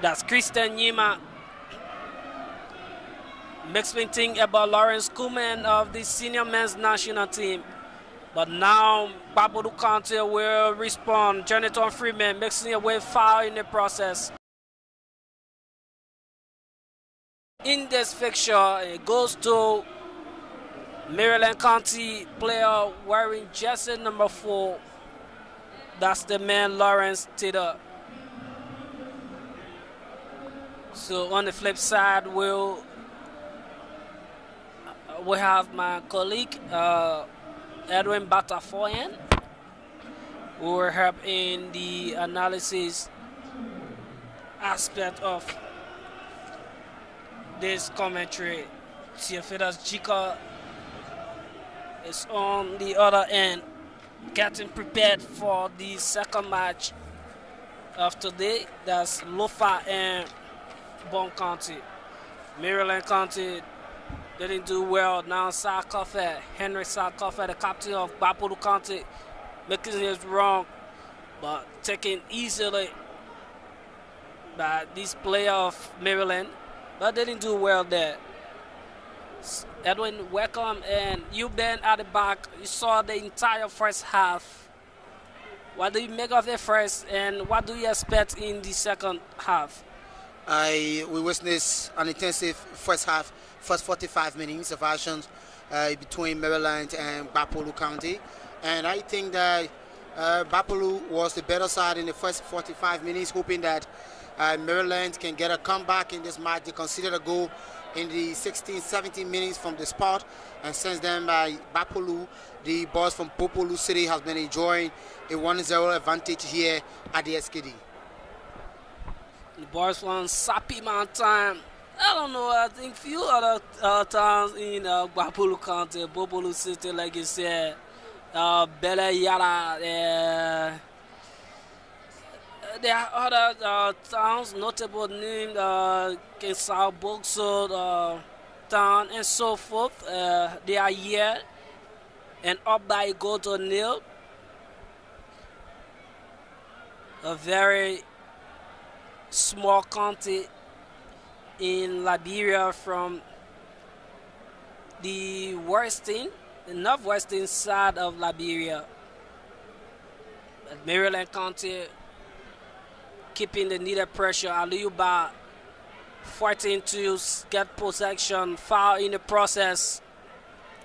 That's Christian Yima. Makes me think about Lawrence Koeman of the senior men's national team. But now Gbarpolu County will respond. Jonathan Freeman mixing away foul in the process. In this fixture, it goes to Maryland County player wearing jersey number 4. That's the man Lawrence Taylor. So on the flip side, we'll have my colleague Edwin Batafoyan, who will help in the analysis aspect of this commentary. Theophilus Jika is on the other end, getting prepared for the second match of today. That's Lofa and Bon County. Maryland County didn't do well. Now Henry Sarkoff, the captain of Gbarpolu County, making it wrong, but taken easily by this player of Maryland, but they didn't do well there. Edwin, welcome, and you've been at the back. You saw the entire first half. What do you make of the first, and what do you expect in the second half? We witnessed an intensive first half, first 45 minutes of action between Maryland and Gbarpolu County. And I think that Gbarpolu was the better side in the first 45 minutes, hoping that Maryland can get a comeback in this match. They considered a goal in the 16, 17 minutes from the spot. And since then, Gbarpolu, the boys from Gbarpolu City, has been enjoying a 1-0 advantage here at the SKD. The boys from Sapi Mountain. I don't know, I think few other towns in Gbarpolu County, Gbarpolu City, like you said, Bele Yara, there are other towns, notable named Kinsau, Bokso town, and so forth. They are here and up by a goal to nil. A very small county in Liberia from the northwestern side of Liberia. But Maryland County keeping the needed pressure. Aliyuba fighting to get possession, foul in the process.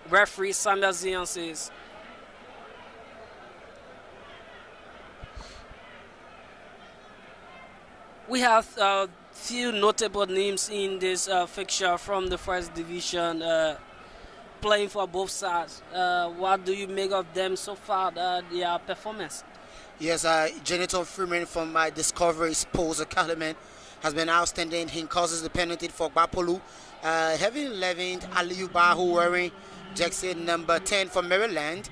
Referee Samuel Zion says. We have a few notable names in this fixture from the first division playing for both sides. What do you make of them so far, their performance? Yes, Jonathan Freeman from my Discovery Sports Academy has been outstanding. He causes the penalty for Gbarpolu. Having Levin Aliyuba, who wearing jersey number 10 for Maryland,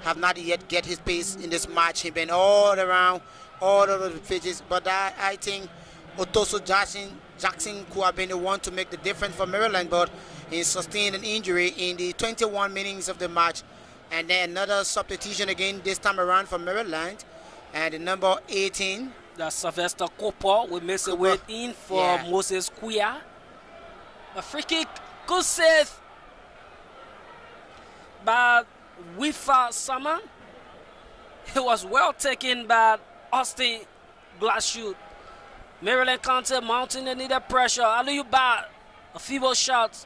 have not yet get his pace in this match. He's been all around, all over the pitches. But I think Otoso Jackson could have been the one to make the difference for Maryland, but he sustained an injury in the 21 minutes of the match. And then another substitution again, this time around for Maryland. And the number 18. That's Sylvester Cooper. We miss a way in for Moses Kuya. A free kick, good save by Wifa Sama. It was well taken by Austin Glasshoot. Maryland County mounting the needed pressure. Aliyuba, a feeble shot.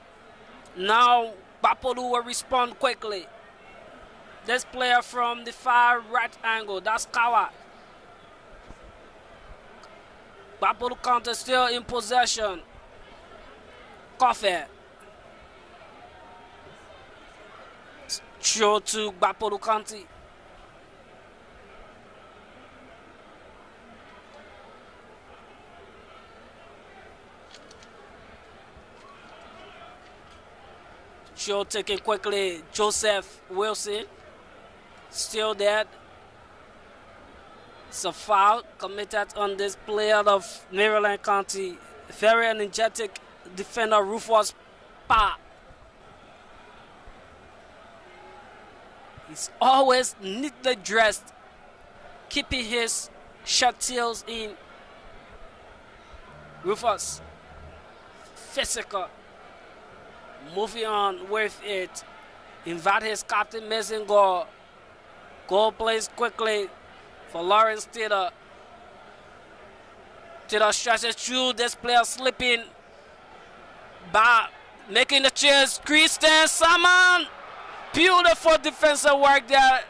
Now Gbarpolu will respond quickly. This player from the far right angle, that's Kawa. Gbarpolu County still in possession. Coffee. Throw to Gbarpolu County. Throw taken quickly. Joseph Wilson. Still there. It's a foul committed on this player of Maryland County. Very energetic defender, Rufus Pa. He's always neatly dressed, keeping his shirt tails in. Rufus, physical, moving on with it. Invite his captain, missing goal. Goal plays quickly for Lawrence Taylor. Taylor stretches through, this player slipping back, making the chase. Christian Salmon, beautiful defensive work there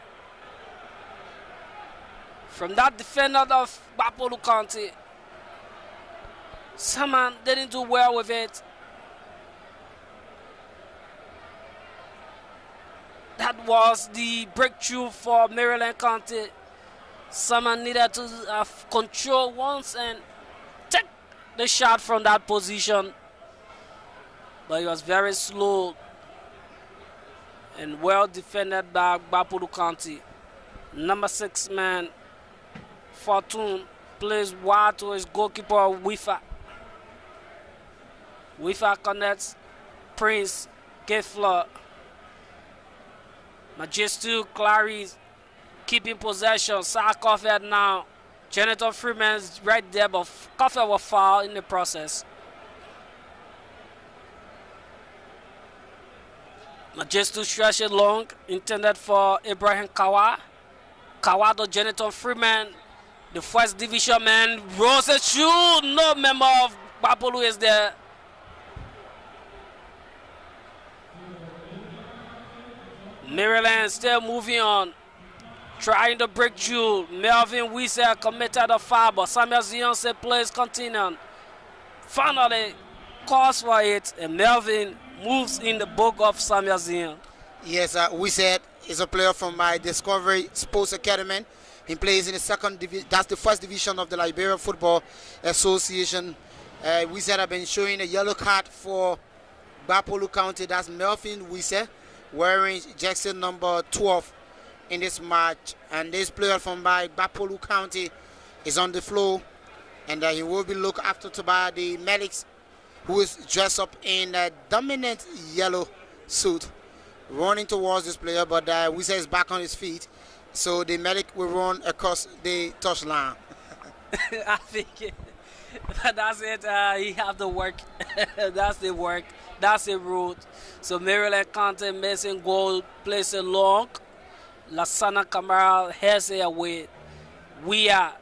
from that defender of Gbarpolu County. Salmon didn't do well with it. That was the breakthrough for Maryland County. Salmon needed to have control once and take the shot from that position. But he was very slow and well defended by Gbarpolu County. Number 6 man, Fortune, plays wide to his goalkeeper, Wifa. Wifa connects, Prince, Gifler. Majestu, Clarice, keeping possession. Coffee now. Jonathan Freeman's right there, but Coffee was foul in the process. Majestu stretch it long, intended for Ibrahim Kawa. Kawa to Jonathan Freeman, the first division man, rolls it through. No member of Gbarpolu is there. Maryland still moving on, trying to break through. Melvin Weiser committed a foul, but Samuel Zionse plays continuing. Finally, calls for it, and Melvin moves in the book of Samuel Zion. Yes, Weiser is a player from my Discovery Sports Academy. He plays in the second division. That's the first division of the Liberia Football Association. Weiser have been showing a yellow card for Gbarpolu County. That's Melvin Weiser, wearing Jackson number 12 in this match. And this player from by Gbarpolu County is on the floor, and he will be looked after by the medics, who is dressed up in a dominant yellow suit, running towards this player, but Weiser is back on his feet, so the medic will run across the touchline. I think that's it. He have the work. That's the work. That's the route. So Maryland County missing goal, plays it long. Lasana Kamara heads it away. We are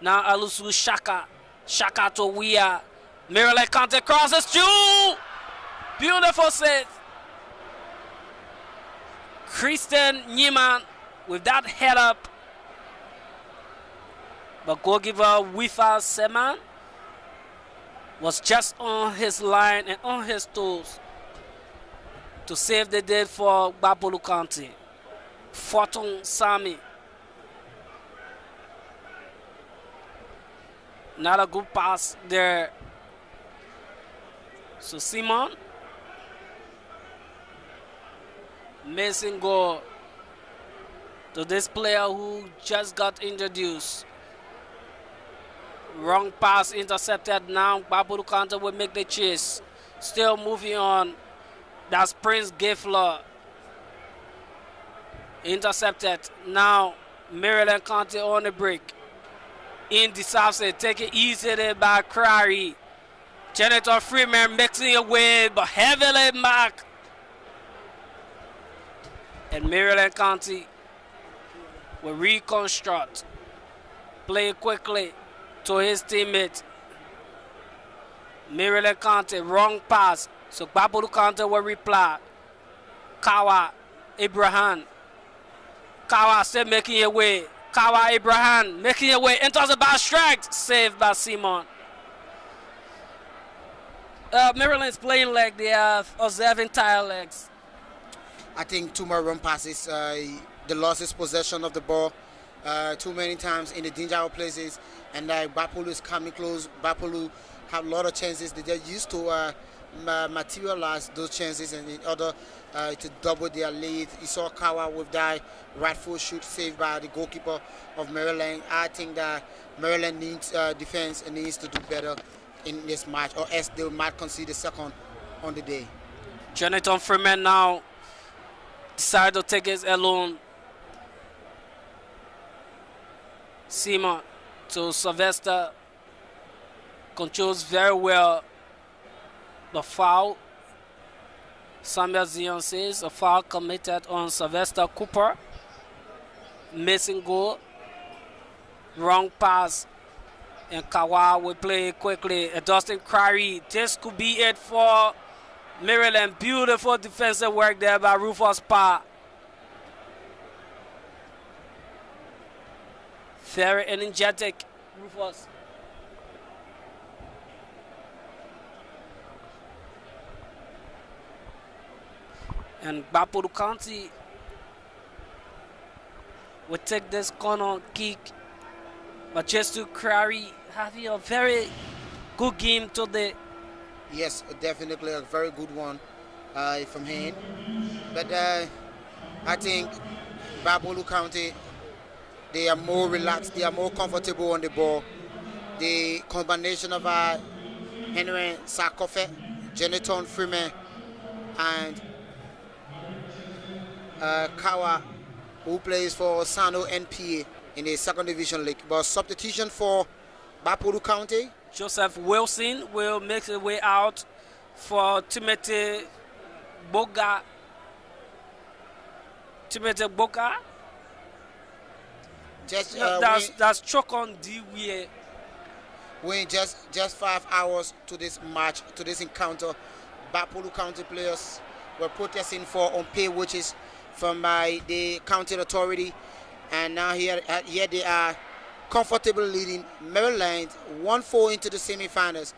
now Alusu Shaka. Shaka to we are. Maryland County crosses through. Beautiful save. Christian Neiman with that head up. But goalkeeper Wifa Seman was just on his line and on his toes to save the day for Gbarpolu County. Fortune Sami. Not a good pass there. So Simon. Missing goal to this player who just got introduced. Wrong pass intercepted now. Gbarpolu County will make the chase. Still moving on. That's Prince Gifler. Intercepted. Now Maryland County on the break. Indecisive. Take it easy there by Crary. Jonathan Freeman mixing it away, but heavily marked. And Maryland County will reconstruct. Play quickly to his teammate. Maryland County, wrong pass. So Gbarpolu County will reply. Kawa, Abraham. Kawa still making it way. Kawa, Abraham making it way. Enters the back strike. Saved by Simon. Maryland's playing like they are observing tire legs. I think too much run passes. The losses possession of the ball too many times in the dangerous places, and Gbarpolu is coming close. Gbarpolu have a lot of chances. They're used to materialize those chances and in order to double their lead. You saw Kawa with that right foot shoot saved by the goalkeeper of Maryland. I think that Maryland needs defense and needs to do better in this match, or else they might concede the second on the day. Jonathan Freeman now decided to take it alone. Simon to Sylvester. controls very well the foul. Samuel Zion says a foul committed on Sylvester Cooper. Missing goal. Wrong pass. And Kawa will play quickly. Dustin Crary. This could be it for Maryland. Beautiful defensive work there by Rufus Parr. Very energetic, Rufus. And Gbarpolu County will take this corner kick. But just to Crary having a very good game today. Yes, definitely a very good one from him. But I think Gbarpolu County, they are more relaxed, they are more comfortable on the ball. The combination of Henry Sarkofe, Jonathan Freeman, and Kawa, who plays for Sano NPA in the second division league. But substitution for Gbarpolu County. Joseph Wilson will make his way out for Timothy Boga. Timothy Boga. Just that's Chokon Diwie. When just 5 hours to this match, to this encounter, Gbarpolu County players were protesting for unpaid wages from the county authority, and now here they are comfortably leading Maryland 1-4 into the semi-finals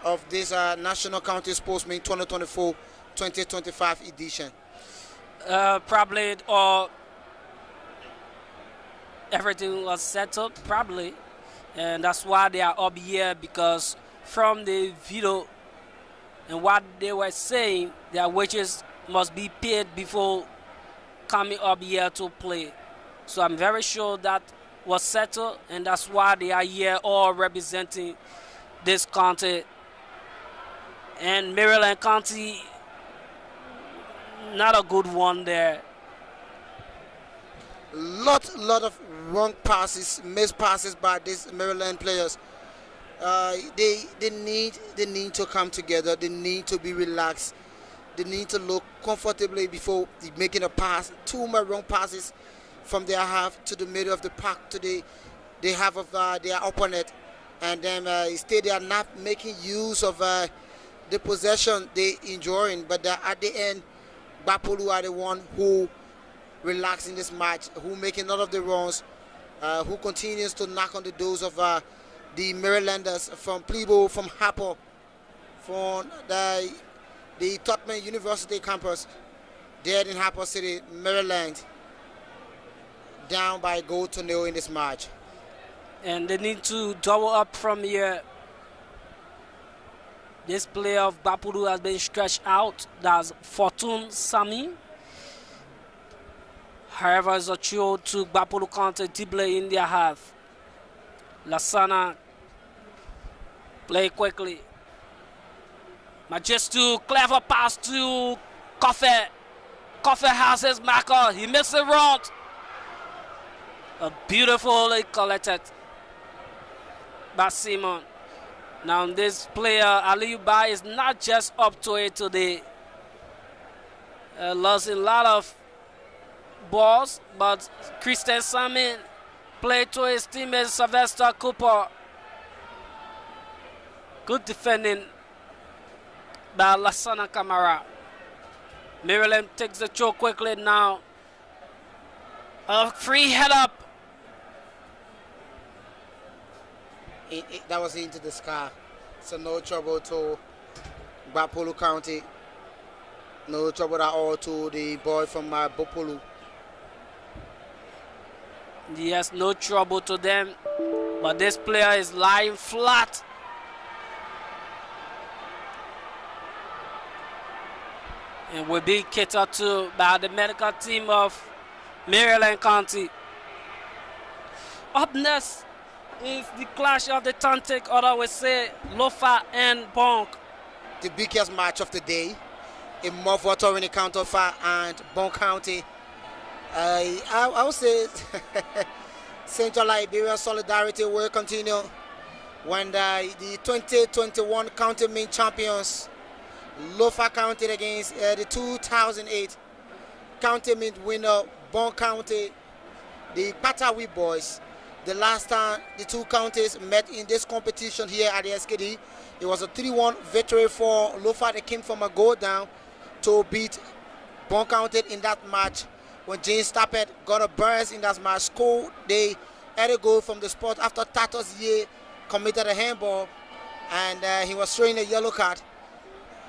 of this National County Sportsman 2024-2025 edition. Probably or everything was settled, probably, and that's why they are up here, because from the video and what they were saying, their wages must be paid before coming up here to play. So I'm very sure that was settled, and that's why they are here all representing this county. And Maryland County, not a good one there. Lot of wrong passes, missed passes by these Maryland players. They need to come together. They need to be relaxed. They need to look comfortably before making a pass. Two more wrong passes from their half to the middle of the park to the half of their opponent, and then instead they are not making use of the possession they enjoying. But at the end, Gbarpolu are the one who relax in this match, who making none of the runs, who continues to knock on the doors of the Marylanders from Plebo, from Harper, from the Totman University campus there in Harper City, Maryland, down by a goal to nil in this match. And they need to double up from here. This player of Gbarpolu has been stretched out. That's Fortune Sami. However, it's a throw to Gbarpolu County, Tible in their half. Lasana play quickly. Majestu, clever pass to Kofe. Kofe has his marker. He makes it run. A beautifully collected by Simon. Now this player, Aliyu Ba, is not just up to it today. Lost a lot of balls, but Christian Salmon played to his teammate Sylvester Cooper. Good defending by Lassana Kamara. Maryland takes the throw quickly now. A free head up. That was into the sky. So no trouble to Gbarpolu County. No trouble at all to the boy from Gbarpolu. Yes, no trouble to them. But this player is lying flat. And will be catered to by the medical team of Maryland County. Up next is the clash of the Tantic, or I would say Lofa and Bonk. The biggest match of the day. In Mofoto in the counterfire and Bonk County. I would say Central Liberia solidarity will continue when the 2021 county main champions Lofa County against the 2008 county main winner Bon County, the Patawi boys. The last time the two counties met in this competition here at the SKD, it was a 3-1 victory for Lofa. They came from a goal down to beat Bon County in that match. When James Tappet got a burst in that match, scored, they had a goal from the spot after Tatos Ye committed a handball, and he was throwing a yellow card.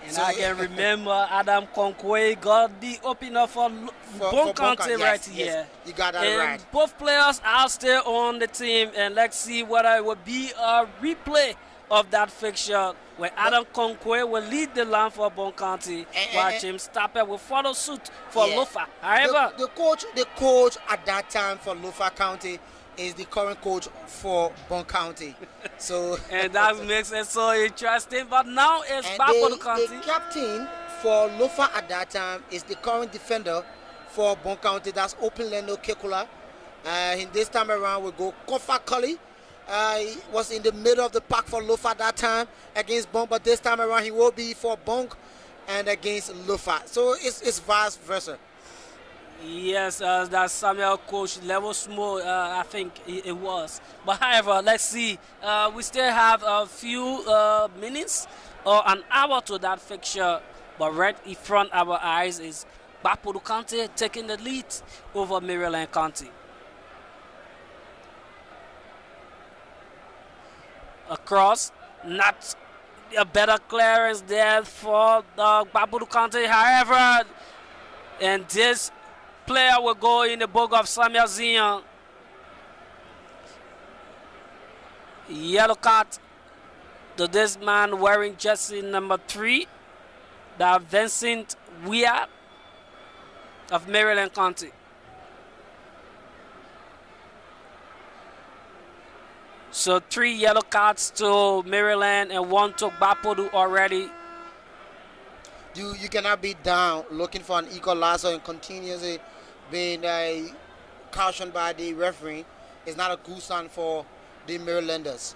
And so I can remember Adam Konkwe got the opener for Bon County right here. Yes, you got that and right. Both players are still on the team, and let's see whether it will be a replay of that fixture where Adam Konkwe will lead the line for Bon County, while James Tappet will follow suit for Lofa. However, the coach at that time for Lofa County is the current coach for Bon County. So and that makes it so interesting. But now it's Gbarpolu County. The captain for Lofa at that time is the current defender for Bon County. That's Openlendo Kekula. In this time around, we go Kofa Cully. He was in the middle of the pack for Lofa that time against Bon, but this time around he will be for Bon and against Lofa. So it's vice versa. Yes, that Samuel coach level small, I think it was. But however, let's see. We still have a few minutes or an hour to that fixture. But right in front of our eyes is Gbarpolu County taking the lead over Maryland County. Across, not a better clearance there for the Gbarpolu County. However, and this player will go in the book of Samuel Zion. Yellow card to this man wearing jersey number 3, the Vincent Weir of Maryland County. So 3 yellow cards to Maryland and 1 to Gbarpolu already. You cannot be down looking for an equalizer and continuously being cautioned by the referee. It's not a good sign for the Marylanders.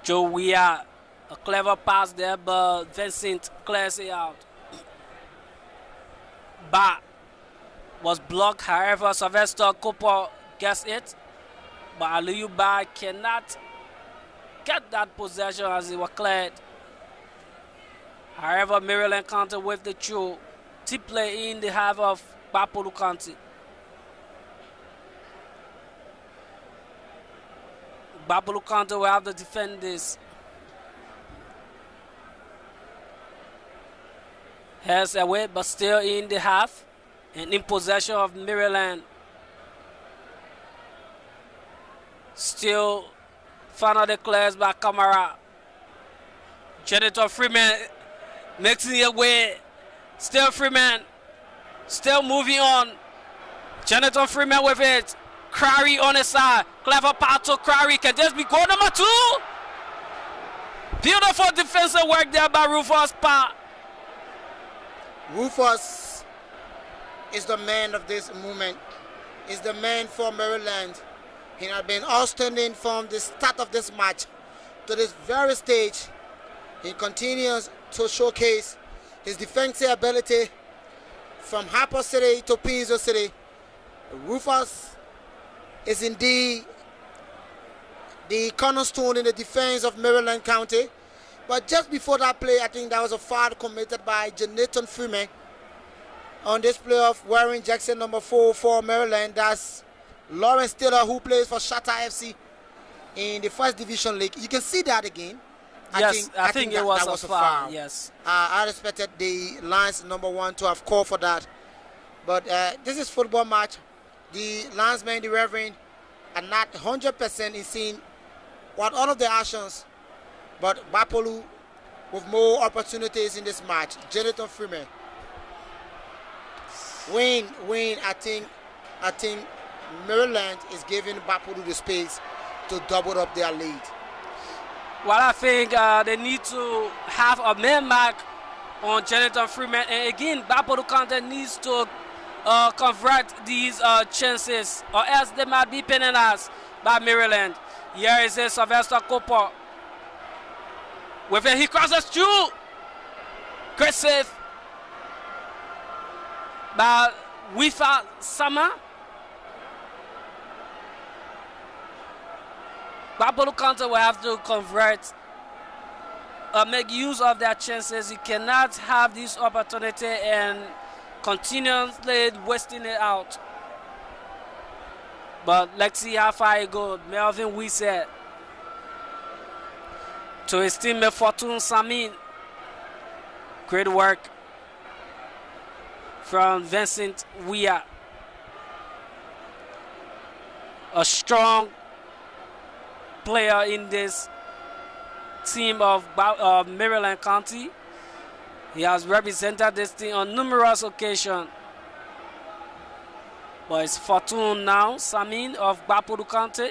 Joe Weir, a clever pass there, but Vincent clears it out. Ba was blocked, however, Sylvester Cooper gets it. But Aliyu Ba cannot get that possession as it was cleared. However, Maryland County with the throw. Tip play in the half of Gbarpolu County. Gbarpolu County will have to defend this. Heads away, but still in the half and in possession of Maryland. Still final declares by Kamara. Janitor Freeman mixing it away. Still Freeman. Still moving on. Janitor Freeman with it. Crary on his side. Clever pass to Crary. Can this be goal number 2? Beautiful defensive work there by Rufus Pa. Rufus is the man of this movement. Is the man for Maryland. He has been outstanding from the start of this match to this very stage. He continues to showcase his defensive ability from Harper City to Pinzo City. Rufus is indeed the cornerstone in the defense of Maryland County. But just before that play, I think that was a foul committed by Jonathan Freeman on this playoff wearing Jackson number 4 for Maryland. That's Lawrence Taylor, who plays for Shootout FC in the First Division League. You can see that again. I think it was a foul. Yes. I expected the Lions number 1 to have called for that. But this is football match. The linesmen, the referee, are not 100% in seeing what all of the actions. But Gbarpolu with more opportunities in this match. Jonathan Freeman. Wayne, I think Maryland is giving Gbarpolu the space to double up their lead. Well, I think they need to have a man mark on Jonathan Freeman. And again, Gbarpolu County needs to convert these chances, or else they might be penalized by Maryland. Here is a Sylvester Cooper. With it, he crosses through. Great save by Wifa Sama. Gbarpolu County will have to convert or make use of their chances. You cannot have this opportunity and continuously wasting it out. But let's see how far it goes. Melvin Wisse to his teammate Fortune Samin. Great work from Vincent Weah. A strong player in this team of Maryland County. He has represented this team on numerous occasions. But it's Fortune now, Samin of Gbarpolu County.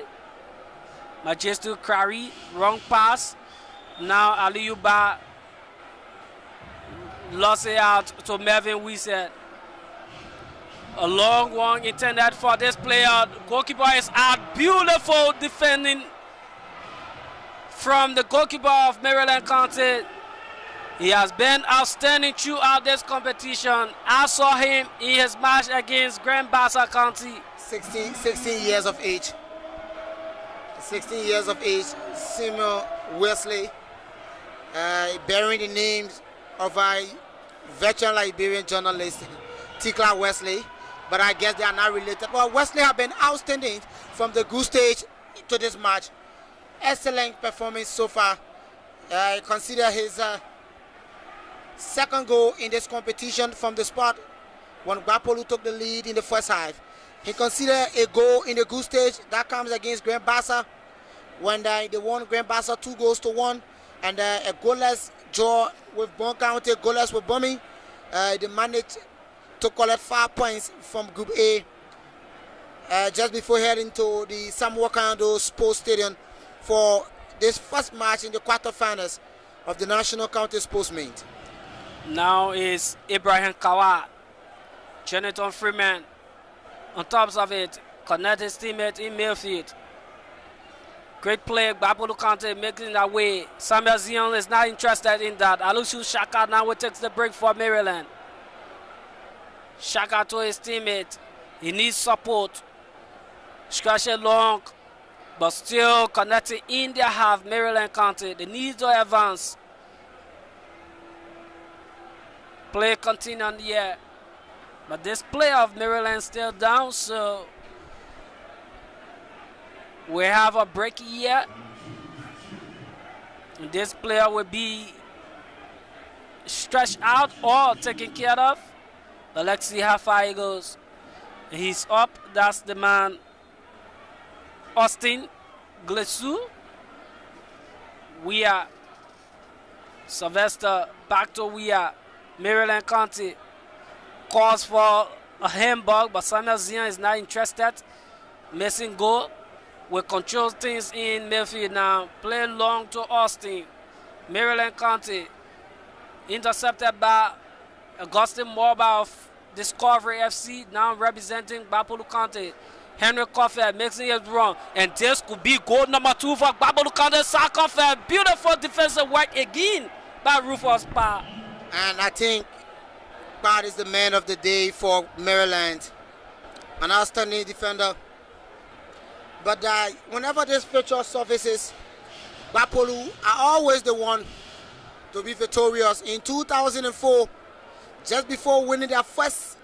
Majestic Krari, wrong pass. Now Aliyuba lost it out to Melvin Wisse. A long one intended for this player. Goalkeeper is out. Beautiful defending from the goalkeeper of Maryland County. He has been outstanding throughout this competition. I saw him in his match against Grand Bassa County. 16 years of age. 16 years of age. Samuel Wesley, bearing the names of a veteran Liberian journalist, Tikla Wesley, but I guess they are not related. Well, Wesley have been outstanding from the group stage to this match. Excellent performance so far. I consider his second goal in this competition from the spot when Gbarpolu took the lead in the first half. He considered a goal in the group stage that comes against Grand Bassa when they won Grand Bassa 2-1, and a goalless draw with Bon County, goalless with Birmingham. They managed to collect 5 points from Group A just before heading to the Samuel Kando Sports Stadium for this first match in the quarterfinals of the National County Sports Meet. Now is Ibrahim Kawa, Jonathan Freeman on top of it, connect his teammate in midfield. Great play, Gbarpolu County making that way. Samuel Zion is not interested in that. Alushu Shaka now takes the break for Maryland. Shaka to his teammate. He needs support. Scratch it long, but still connected in their half. Maryland County, they need to advance. Play continue on the air, but this play of Maryland still down, so we have a break here. And this player will be stretched out or taken care of. But let's see how far he goes. He's up. That's the man, Austin Glesu. Weah. Sylvester back to Weah. Maryland County calls for a handball, but Samuel Zion is not interested. Missing goal. We control things in midfield now. Play long to Austin. Maryland County intercepted by Augustine Morba of Discovery FC, now representing Gbarpolu County. Henry Coffey mixing it wrong, and this could be goal number 2 for Gbarpolu County. Coffey, beautiful defensive work again by Rufus Parr. And I think Parr is the man of the day for Maryland. An outstanding defender. But whenever this picture surfaces, Gbarpolu are always the one to be victorious. In 2004, just before winning their first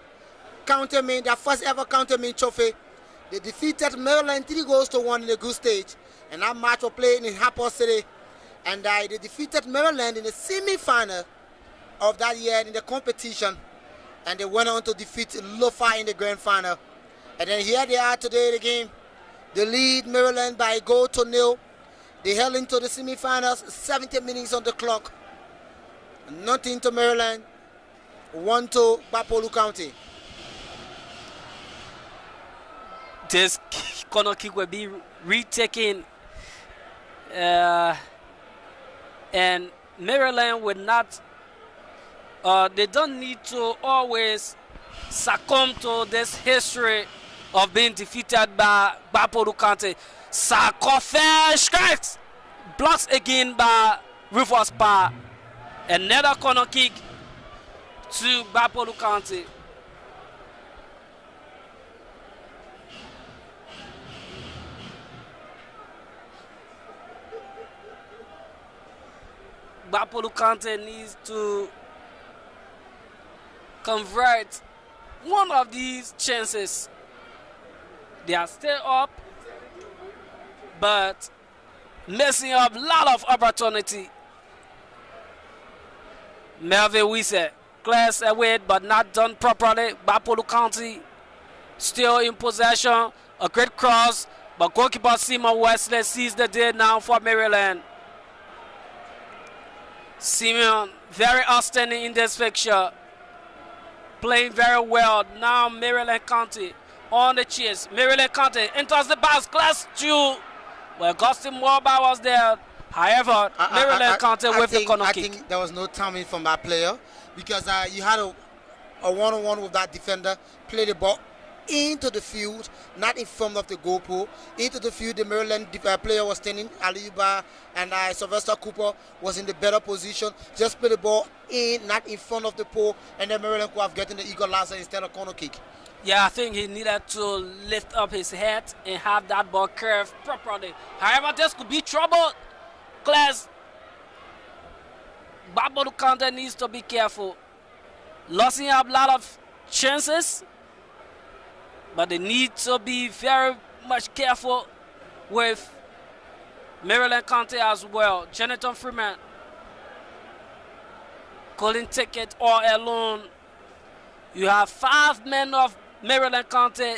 ever county main trophy, they defeated Maryland 3-1 in the group stage. And that match was played in Harper City. And they defeated Maryland in the semi-final of that year in the competition. And they went on to defeat Lofa in the grand final. And then here they are today in the game. They lead Maryland by a goal to 0. They held into the semi-finals, 70 minutes on the clock. Nothing to Maryland, 1 to Gbarpolu County. This corner kick will be retaken. And Maryland will not, they don't need to always succumb to this history of being defeated by Gbarpolu County. Sakofe strikes, blocks again by Rufus Pa. Another corner kick to Gbarpolu County. Gbarpolu County needs to convert one of these chances. They are still up, but messing up a lot of opportunity. Melvin Wise clears away, but not done properly. Gbarpolu County still in possession. A great cross, but goalkeeper Simon Wesley sees the day now for Maryland. Simeon, very outstanding in this fixture. Playing very well. Now Maryland County on the chase. Maryland County enters the box. Class 2. Well, Augustine Morba was there. However, Maryland County with the corner kick. I think there was no timing from that player because you had a one-on-one with that defender. Play the ball into the field, not in front of the goal pole. Into the field, the Maryland player was standing. Aliuba and Sylvester Cooper was in the better position. Just play the ball in, not in front of the pole, and then Maryland could have gotten the equalizer instead of corner kick. Yeah, I think he needed to lift up his head and have that ball curve properly. However, this could be trouble. Class, Gbarpolu County needs to be careful. Losing up a lot of chances, but they need to be very much careful with Maryland County as well. Jonathan Freeman couldn't take it all alone. You have 5 men of Maryland County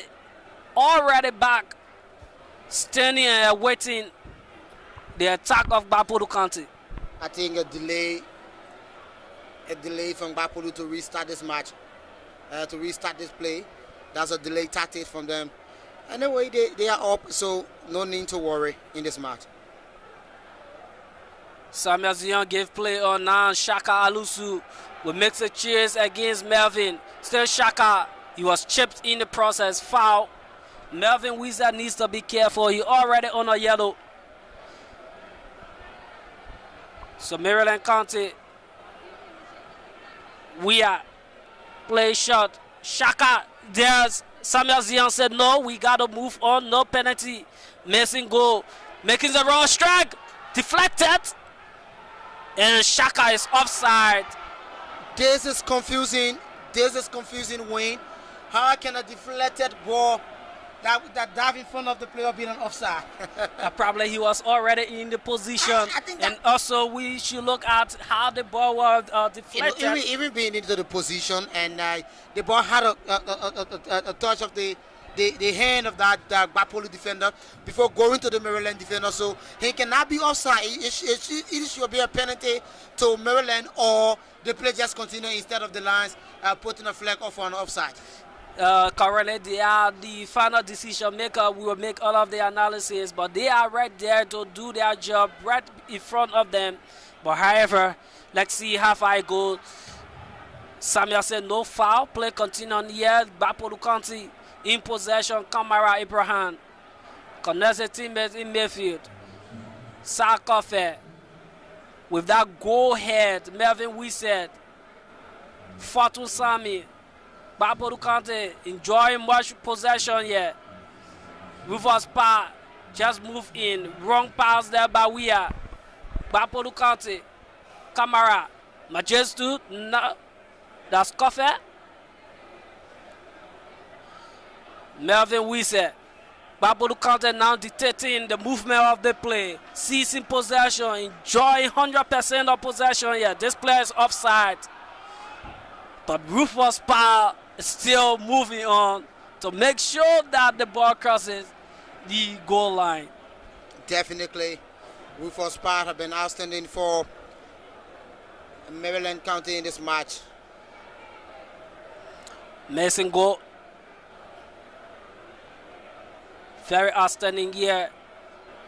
already back, standing and waiting the attack of Gbarpolu County. I think a delay from Gbarpolu to restart this match, to restart this play. That's a delay tactic from them. Anyway, they are up, so no need to worry in this match. Samuel Zion gave play on now. Shaka Alusu will make a chase against Melvin. Still Shaka. He was chipped in the process. Foul. Melvin Wizard needs to be careful. He already on a yellow. So Maryland County. We are play shot. Shaka. There's Samuel Zion said no. We gotta move on. No penalty. Missing goal. Making the wrong strike. Deflected. And Shaka is offside. This is confusing. This is confusing, Wayne. How can a deflected ball that dive in front of the player be an offside? Probably he was already in the position. I think and also we should look at how the ball was deflected. Even being into the position, and the ball had a touch of the hand of that Gbarpolu defender before going to the Maryland defender, so he cannot be offside. It should be a penalty to Maryland, or the play just continue instead of the lines putting a flag off on offside. Currently, they are the final decision maker. We will make all of the analysis, but they are right there to do their job right in front of them. But however, let's see how far it goes. Samuel said no foul. Play continue here. Gbarpolu County in possession. Kamara Abraham connects the teammates in midfield. Sakofe with that goal head. Melvin Wissett. Fatu Sami. Gbarpolu County enjoying much possession here. Reverse pass, just move in. Wrong pass there by Wia. Gbarpolu County. Kamara. Majestu. No. That's Kofe. Melvin Wisse. Gbarpolu County now dictating the movement of the play. Seizing possession. Enjoying 100% of possession here. This player is offside. But Rufus Powell is still moving on to make sure that the ball crosses the goal line. Definitely. Rufus Powell have been outstanding for Maryland County in this match. Mason goal. Very outstanding here.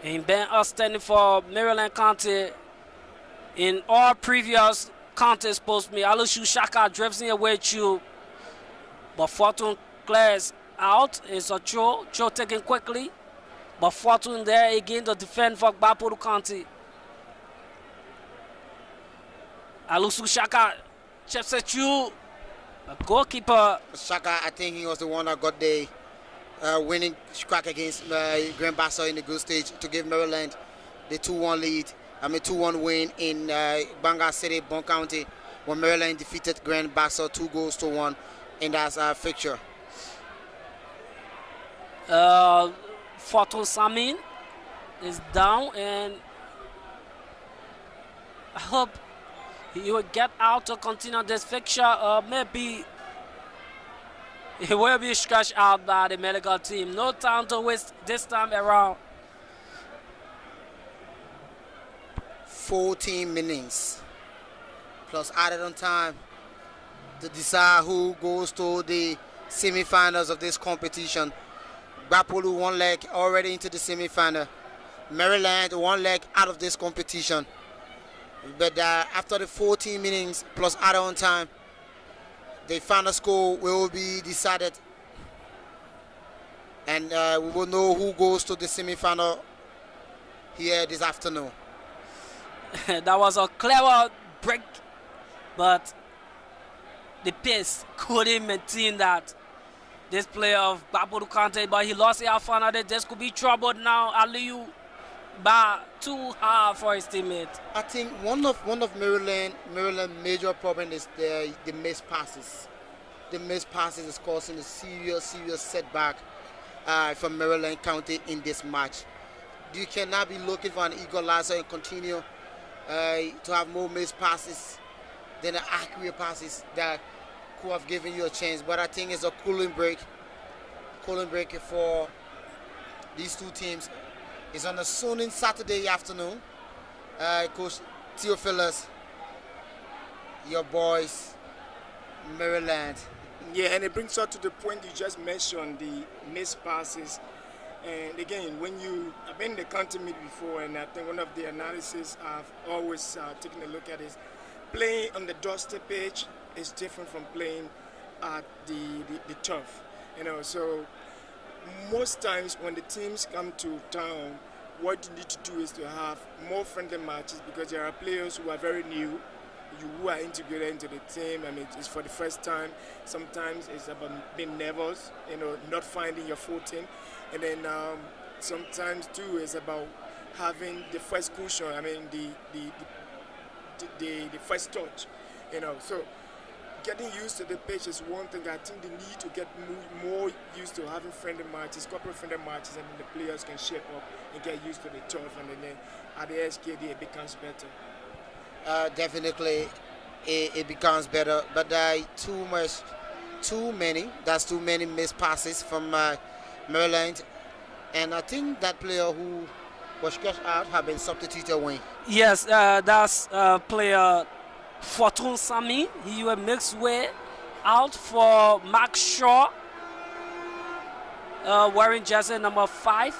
And been outstanding for Maryland County in all previous contests post me. Alushu Shaka drifts in away to but Fortune clears out. It's a throw taken quickly, but Fortune there again to defend for Gbarpolu County. Alusu Shaka chips at you. The goalkeeper. Shaka, I think he was the one that got the winning crack against Grand Bassa in the group stage to give Maryland the 2-1 lead. 2-1 win in Banga City, Bon County, when Maryland defeated Grand Bassa 2-1 in that fixture. Fortune Samin is down, and I hope he will get out to continue this fixture. Maybe he will be scratched out by the medical team. No time to waste this time around. 14 minutes plus added on time to decide who goes to the semi-finals of this competition. Gbarpolu 1 leg already into the semi-final. Maryland 1 leg out of this competition. But after the 14 minutes plus added on time, the final score will be decided, and we will know who goes to the semi-final here this afternoon. That was a clever break, but the pace couldn't maintain that. This player of Gbarpolu County, but he lost the final. This could be troubled now. Aliyu by too hard for his teammate. I think one of Maryland major problem is the missed passes. The missed passes is causing a serious setback for Maryland County in this match. You cannot be looking for an equalizer and continue to have more missed passes than the accurate passes that could have given you a chance. But I think it's a cooling break for these two teams. It's on a sunny Saturday afternoon. Coach Theophilus, your boys, Maryland. Yeah, and it brings us to the point you just mentioned, the missed passes. And again, I've been in the county meet before, and I think one of the analysis I've always taken a look at is playing on the doorstep pitch is different from playing at the turf. So most times when the teams come to town, what you need to do is to have more friendly matches, because there are players who are very new, who are integrated into the team. It's for the first time. Sometimes it's about being nervous, not finding your footing. And then sometimes too is about having the first cushion. The first touch. So getting used to the pitch is one thing. I think they need to get more used to having friendly matches, corporate friendly matches, and then the players can shape up and get used to the turf, and then at the SKD it becomes better. Definitely, it becomes better, but too many missed passes from Maryland, and I think that player who was scratched out have been substituted away. Yes, that's player Fortune Sami. He will make way out for Mark Shaw, wearing jersey number 5.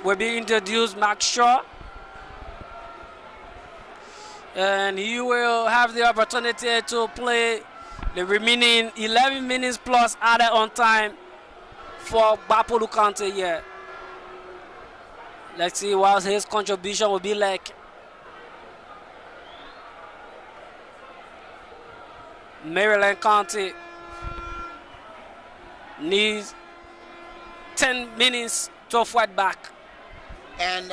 Will be introduced Mark Shaw, and he will have the opportunity to play the remaining 11 minutes plus added on time for Gbarpolu County here. Let's see what his contribution will be like. Maryland County needs 10 minutes to fight back. And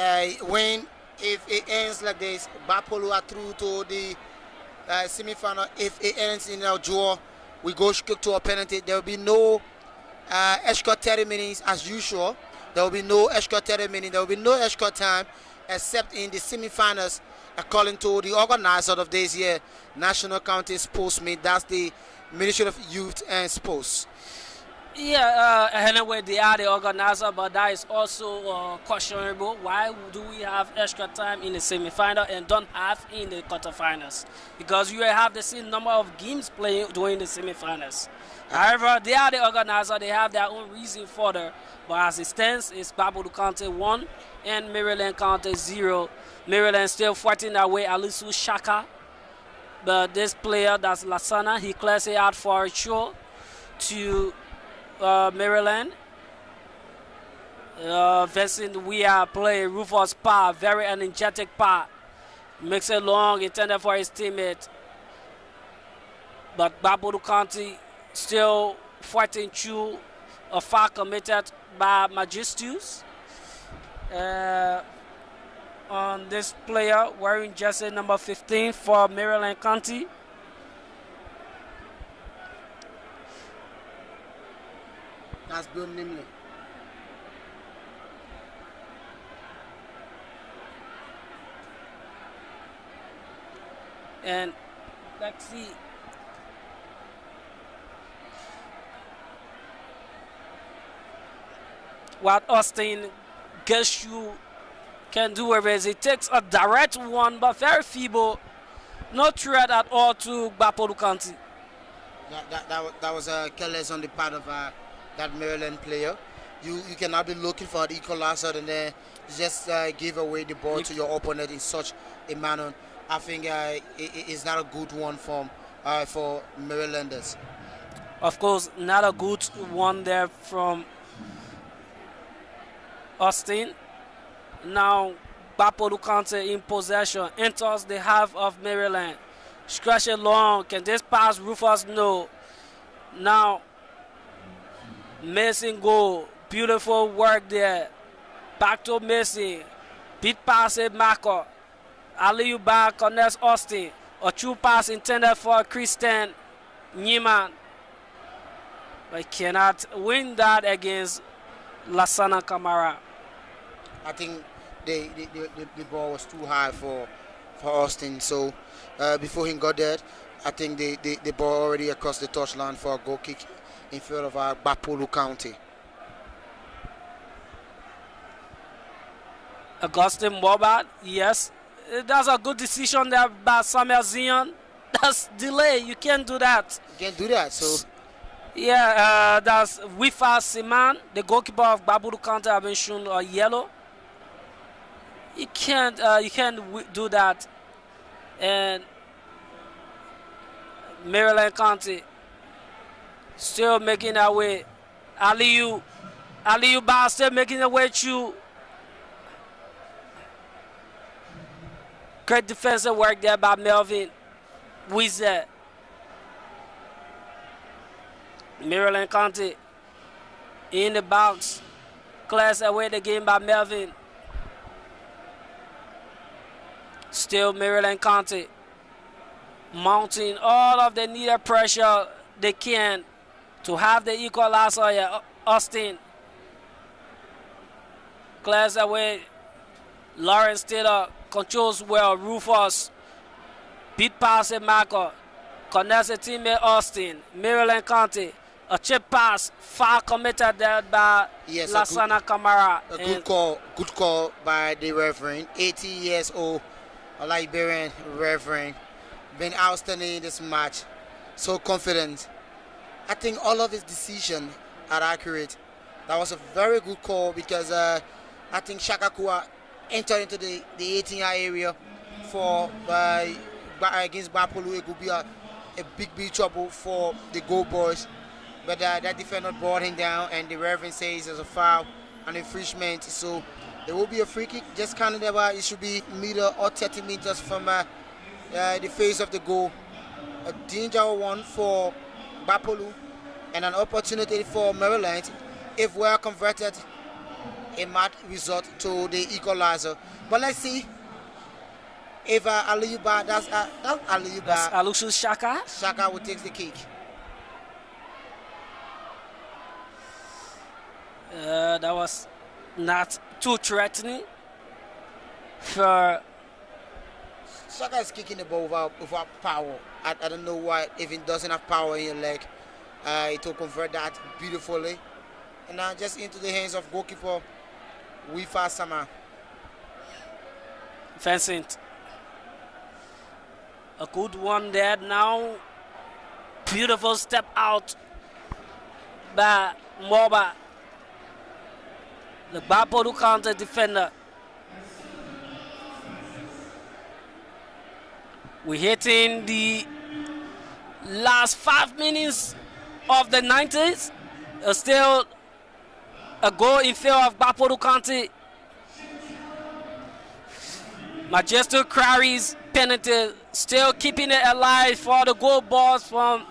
if it ends like this, Gbarpolu are through to the semi-final. If it ends in a draw, we go straight to a penalty. There will be no extra 30 minutes as usual. There will be no extra 30 minutes. There will be no extra time except in the semi-finals, according to the organizer of this year, National County Sports Meet. That's the Ministry of Youth and Sports. Yeah, anyway, they are the organizer, but that is also questionable. Why do we have extra time in the semi-final and don't have in the quarterfinals? Because you have the same number of games playing during the semi-finals. However, they are the organizer. They have their own reason for that. But as it stands, it's Gbarpolu County 1 and Maryland County 0. Maryland still fighting their way. Alisu Shaka, but this player, that's Lasana, he clears it out for a show. to Maryland. Vincent Weah play Rufus pass, very energetic pass. Makes it long, intended for his teammate. But Gbarpolu County still fighting through a foul committed by Magistus on this player wearing jersey number 15 for Maryland County. That's Bill Nimley. And let's see. What Austin Geshu can do with it. It takes a direct one, but very feeble. No threat at all to Gbarpolu County. That was careless on the part of that Maryland player. You cannot be looking for an equalizer and then just give away the ball to your opponent in such a manner. I think it's not a good one for Marylanders. Of course, not a good one there from Austin. Now Gbarpolu County in possession, enters the half of Maryland. Stretch it long. Can this pass Rufus? No. Now Mason goal. Beautiful work there. Back to Mason. Beat pass it Marco. Aliyu Ba connects Austin. A true pass intended for Christian Neiman. But cannot win that against Lassana Kamara. I think the ball was too high for Austin. So before he got there, I think the ball already across the touchline for a goal kick in favor of Gbarpolu County. Augustine Mobat, yes. That's a good decision there by Samuel Zion. That's delay. You can't do that. You can't do that. So yeah, that's Wifa Siman, the goalkeeper of Gbarpolu County, have been shown a yellow. You can't do that. And Maryland County still making their way. Aliyu Ba still making their way through. Great defensive work there by Melvin Wizard. Maryland County in the box. Clears away the game by Melvin. Still Maryland County mounting all of the needed pressure they can to have the equalizer here. Austin clears away. Lawrence Taylor controls well. Rufus beat pass at Marco. Connects a teammate Austin. Maryland County. A chip pass. Foul committed there by Lassana Kamara. Good call by the referee. 80 years old, a Liberian referee. Been outstanding in this match. So confident. I think all of his decisions are accurate. That was a very good call because I think Shakakua entered into the 18-yard area against Gbarpolu. It could be a big trouble for the goal boys. But that defender brought him down, and the referee says there's a foul and infringement. So there will be a free kick. Just counted about it should be meter or 30 meters from the face of the goal. A danger one for Gbarpolu and an opportunity for Maryland if we are converted. It might result to the equalizer. But let's see if Aliyu Ba, that's Aliyu Ba. That's Alushu Shaka. Shaka will take the kick. That was not too threatening for Shaka is kicking the ball without power. I don't know why, if it doesn't have power in your leg, it will convert that beautifully. And now just into the hands of goalkeeper Wifa Sama. Vincent. A good one there now. Beautiful step out by Moba. The Gbarpolu County defender. We're hitting the last 5 minutes of the 90s. Still a goal in favor of Gbarpolu County. Majestic Quarries penalty, still keeping it alive for the goal balls from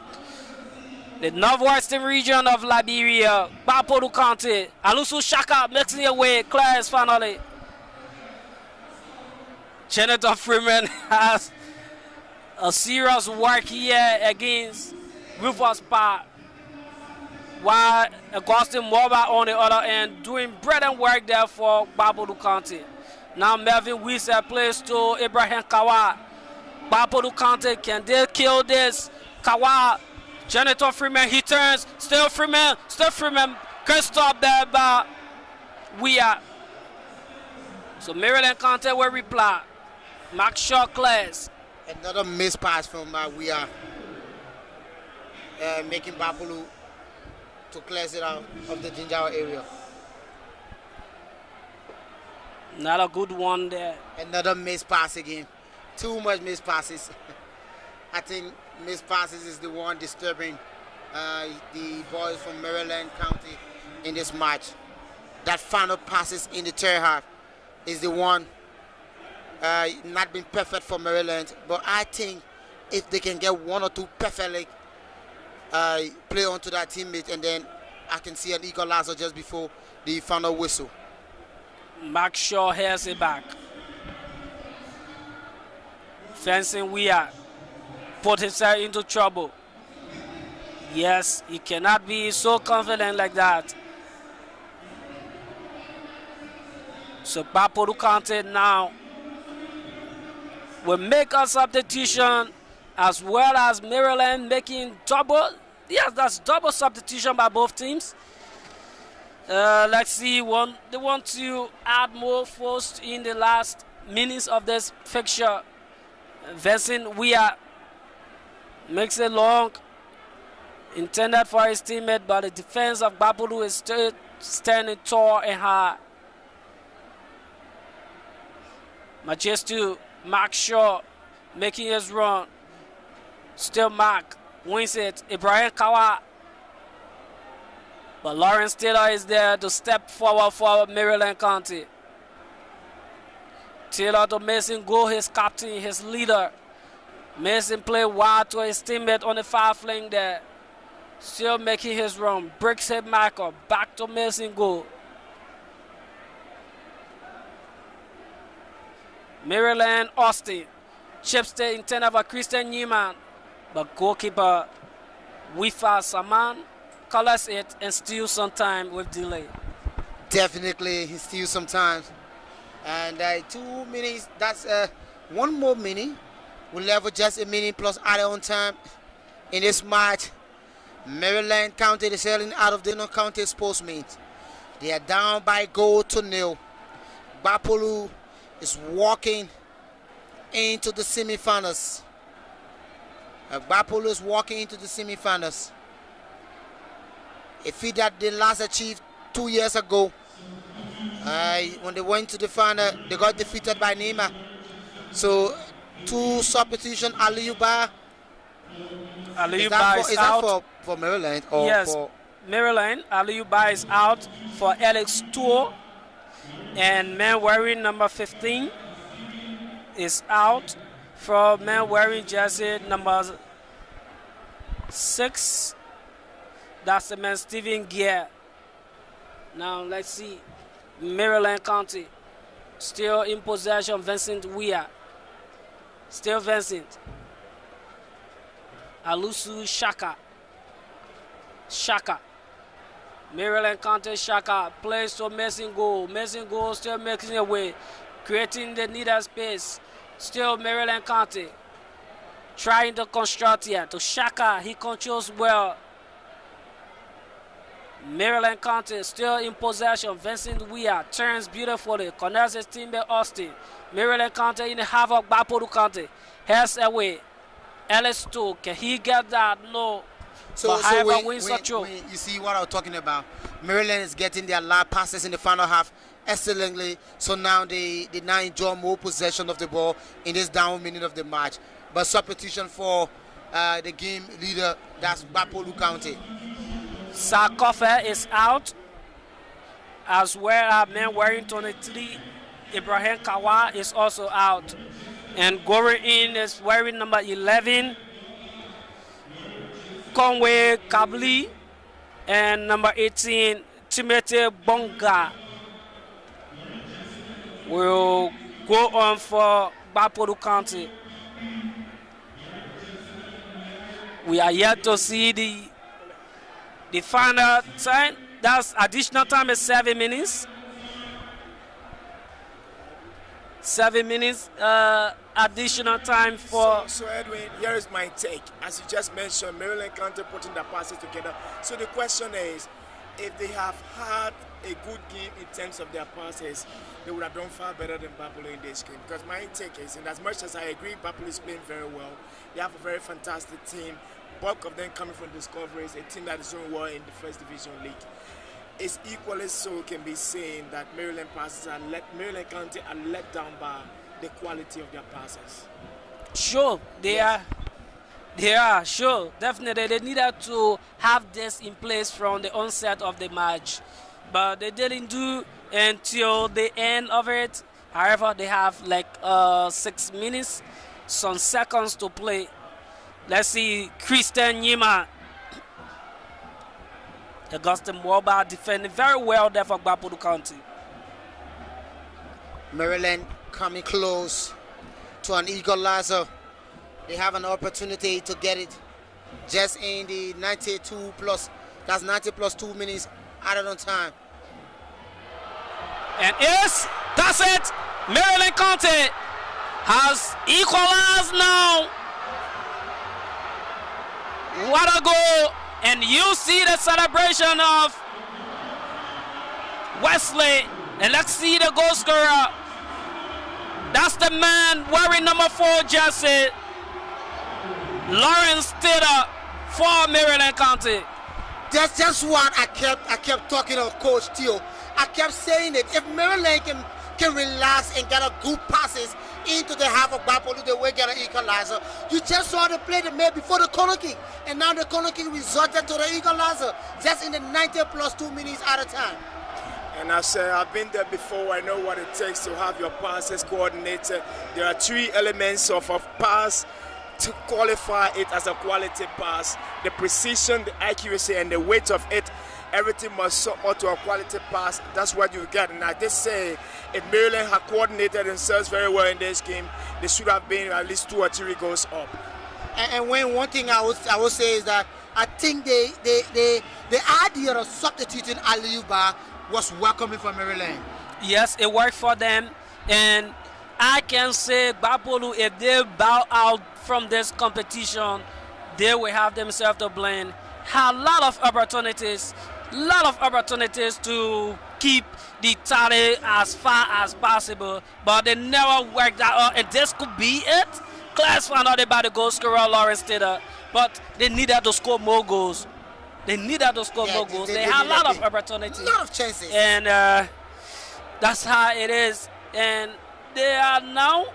the northwestern region of Liberia. Gbarpolu County. Alusu Shaka mixing it away. Clares finally. Jonathan Freeman has a serious work here against Rufus Park. While Augustine Moba on the other end doing brilliant work there for Gbarpolu County. Now Melvin Wisa plays to Ibrahim Kawa. Gbarpolu County, can they kill this? Kawa, Jonathan Freeman, he turns. Still Freeman. Can stop there, but we are. So Maryland County will reply. Mark Shaw Class. Another missed pass from we are making Gbarpolu to cleanse it out of the Jinjawa area. Not a good one there. Another missed pass again. Too much missed passes. I think missed passes is the one disturbing the boys from Maryland County in this match. That final passes in the third half is the one not been perfect for Maryland. But I think if they can get one or two perfectly play onto that teammate, and then I can see an equalizer just before the final whistle. Mark Shaw has it back. Fencing Weir put himself into trouble. Yes, he cannot be so confident like that. So Gbarpolu County now will make a substitution, as well as Maryland making double. Yes, that's double substitution by both teams. Let's see, they want to add more force in the last minutes of this fixture. Vincent Weir makes it long, intended for his teammate, but the defense of Gbarpolu is still standing tall and high. Majesty Mark Shaw making his run. Still Mark wins it. Ibrahim Kawa. But Lawrence Taylor is there to step forward for Maryland County. Taylor to Mason go, his captain, his leader. Mason play wide to his teammate on the far flank there. Still making his run. Breaks his marker. Back to Mason go. Maryland Austin. Chips the intended for Christian Newman. But goalkeeper Wifa Saman colors it and steals some time with delay. Definitely, he steals some time. And 2 minutes, that's one more minute. We'll level just a minute plus added on time in this match. Maryland County is sailing out of the County sports meet. They are down by goal to nil. Gbarpolu is walking into the semifinals. Gbarpolu is walking into the semifinals. A feat that they last achieved 2 years ago. When they went to the final, they got defeated by Nima. So, 2 substitution, Aliyuba. Aliyuba is out. That for Maryland? Or yes, for Maryland. Aliyuba is out for Alex Tour. And man wearing number 15 is out for man wearing jersey number 6. That's the man Stephen Gear. Now let's see. Maryland County still in possession. Vincent Weir. Still Vincent. Alusu Shaka. Maryland County Shaka plays to Mason Goal. Mason Goal still making it away, creating the needed space. Still Maryland County trying to construct here to Shaka. He controls well. Maryland County still in possession. Vincent Weir turns beautifully. Connects his teammate Austin. Maryland County in the half of Gbarpolu County. Heads away. Ellis 2. Can he get that? No. So when you see what I was talking about, Maryland is getting their last passes in the final half excellently. So now they now enjoy more possession of the ball in this down minute of the match. But substitution for the game leader, that's Gbarpolu County. Sarkofe is out, as well as man wearing 23, Ibrahim Kawa is also out. And going in is wearing number 11, Conway Kabli, and number 18, Timothy Bonga. Will go on for Gbarpolu County. We are yet to see the final time. That's additional time is 7 minutes. 7 minutes additional time for. So Edwin, here is my take. As you just mentioned, Maryland County putting the passes together. So the question is, if they have had a good game in terms of their passes, they would have done far better than Gbarpolu in this game. Because my take is, and as much as I agree Gbarpolu is playing very well, they have a very fantastic team. Bulk of them coming from Discoveries, a team that is doing well in the First Division League. It's equally so can be seen that Maryland County are let down by the quality of their passes. Sure, they are, sure. Definitely, they needed to have this in place from the onset of the match. But they didn't do until the end of it. However, they have like 6 minutes, some seconds to play. Let's see, Christian Yima. Augustine Woba defending very well there for Gbarpolu County. Maryland coming close to an equalizer. They have an opportunity to get it just in the 92 plus, that's 90 plus 2 minutes added on time. And that's it. Maryland County has equalized now. What a goal. And you see the celebration of Wesley. And let's see the goal scorer. That's the man wearing number 4 jersey, Lawrence Taylor for Maryland County. That's just what I kept talking to Coach Theo. I kept saying that if Maryland can relax and get a good passes into the half of Gbarpolu, they will get an equalizer. You just saw the play they made before the corner kick, and now the corner kick resulted to the equalizer just in the 90 plus 2 minutes at a time. And I said, I've been there before. I know what it takes to have your passes coordinated. There are 3 elements of a pass to qualify it as a quality pass: the precision, the accuracy, and the weight of it. Everything must support to a quality pass. That's what you get. And I just say, if Maryland had coordinated themselves very well in this game, they should have been at least 2 or 3 goals up. And when one thing I would say is that I think the idea of substituting Aliuba was welcoming for Maryland. Yes, it worked for them. And I can say Gbarpolu, if they bow out from this competition, they will have themselves to blame. Had a lot of opportunities to keep the tally as far as possible, but they never worked out. And this could be it. Class found out about the goal scorer Lawrence Taylor, but they needed to score more goals. They had a lot of opportunities, a lot of chances, and that's how it is. And they are now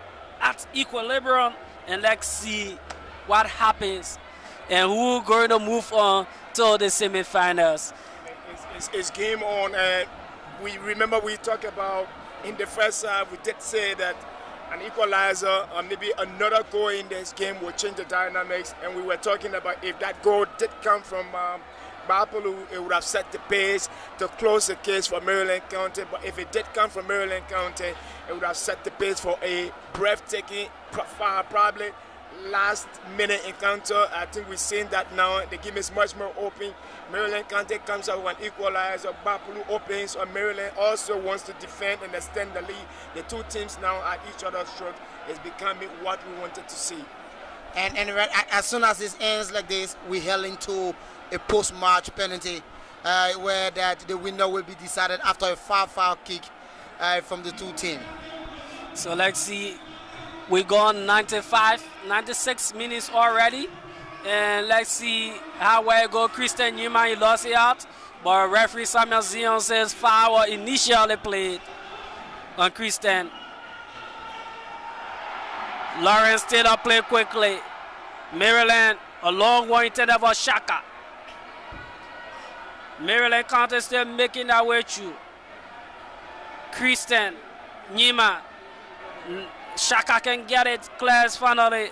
at equilibrium, and let's see what happens and who going to move on to the semifinals. It's game on. We remember we talked about in the first half, we did say that an equalizer or maybe another goal in this game will change the dynamics, and we were talking about if that goal did come from Gbarpolu, it would have set the pace to close the case for Maryland County. But if it did come from Maryland County, it would have set the pace for a breathtaking, probably last-minute encounter. I think we've seen that now. The game is much more open. Maryland County comes out with an equalizer. Gbarpolu opens, or Maryland also wants to defend and extend the lead. The 2 teams now at each other's throat is becoming what we wanted to see. And as soon as this ends like this, we head into a post-match penalty where the winner will be decided after a foul kick from the 2 teams. So let's see. We gone 96 minutes already. And let's see how well it go. Christian Newman, he lost it out. But referee Samuel Zion says foul was initially played on Christian. Lawrence Taylor played quickly. Maryland, a long one intended for Shaka. Maryland counter still making their way through. Christian, Nima, Shaka can get it, clears finally.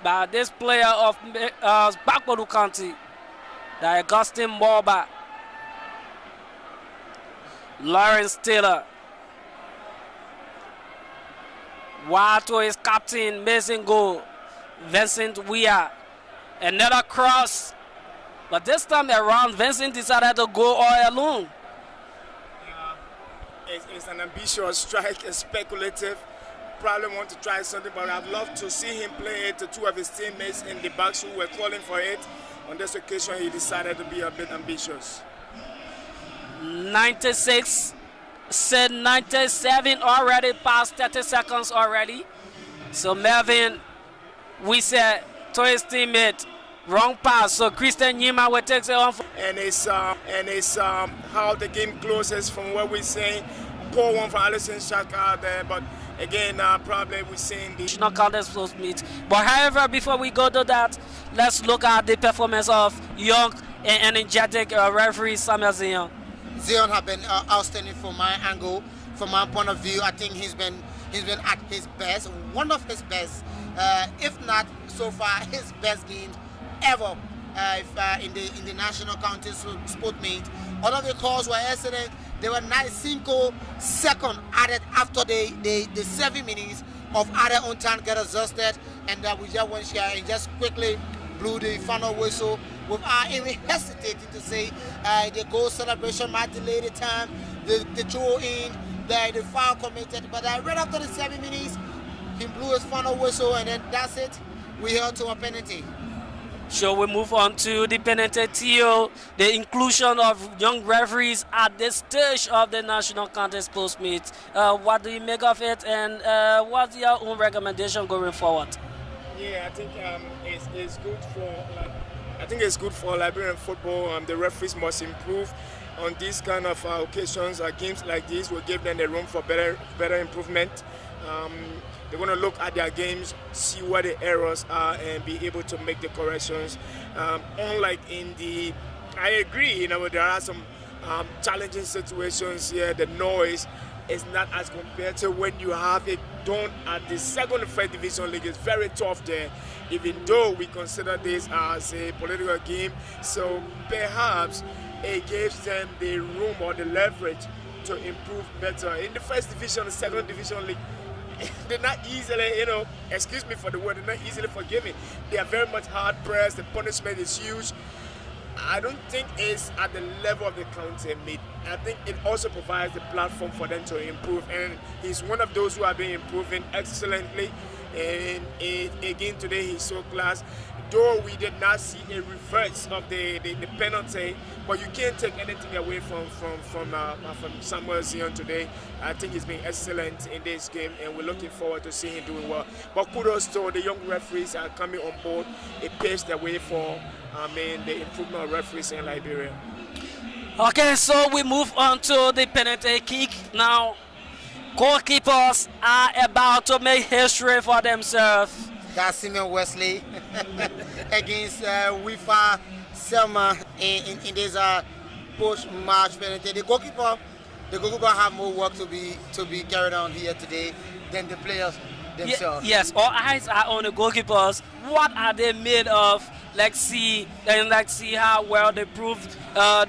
By this player of Gbarpolu County, the Augustine Morba. Lawrence Taylor. Wild to his captain, missing goal. Vincent Weir. Another cross. But this time around, Vincent decided to go all alone. It's an ambitious strike, it's speculative. Probably want to try something, but I'd love to see him play it to two of his teammates in the box who were calling for it. On this occasion, he decided to be a bit ambitious. 96, said 97 already, past 30 seconds already. So Melvin, we said to his teammate, wrong pass. So Christian Nima will take it on. And it's how the game closes from what we're saying. Poor one for Alison Shaka there, but again, probably we're seeing the national contest post meet. But however, before we go to that, let's look at the performance of young and energetic referee Samuel Zion. Zion have been outstanding from my angle, from my point of view. I think he's been at his best, one of his best, if not so far his best games ever in the national county sport meet. All of the calls were excellent. There were 95 seconds added after the 7 minutes of added on time get exhausted, and we just went here and just quickly blew the final whistle without even hesitating to say the goal celebration might delay the time, the throw in, the foul committed. But right after the 7 minutes, he blew his final whistle, and then that's it. We held to a penalty. So we move on to the penalty TO, the inclusion of young referees at this stage of the national contest post meet. What do you make of it, and what's your own recommendation going forward? Yeah, I think it's good for I think it's good for Liberian football. The referees must improve on these kind of occasions. Games like this will give them the room for better improvement. They're going to look at their games, see what the errors are, and be able to make the corrections. Unlike I agree, there are some challenging situations here. The noise is not as compared to when you have it done at the second and third division league. It's very tough there, even though we consider this as a political game. So perhaps it gives them the room or the leverage to improve better. In the first division, the second division league, they're not easily, excuse me for the word, they're not easily forgiven. They are very much hard pressed. The punishment is huge. I don't think it's at the level of the county meet. I think it also provides the platform for them to improve, and he's one of those who have been improving excellently. And again today he's so class. Though we did not see a reverse of the penalty, but you can't take anything away from Samuel Zion today. I think he's been excellent in this game, and we're looking forward to seeing him doing well. But kudos to the young referees are coming on board. It paves the way for the improvement of referees in Liberia. Okay, so we move on to the penalty kick now. Goalkeepers are about to make history for themselves. That's Simeon Wesley against Wifa Selma in this post-match penalty. The goalkeeper have more work to be carried on here today than the players themselves. Yes, all eyes are on the goalkeepers. What are they made of? Let's see how well they proved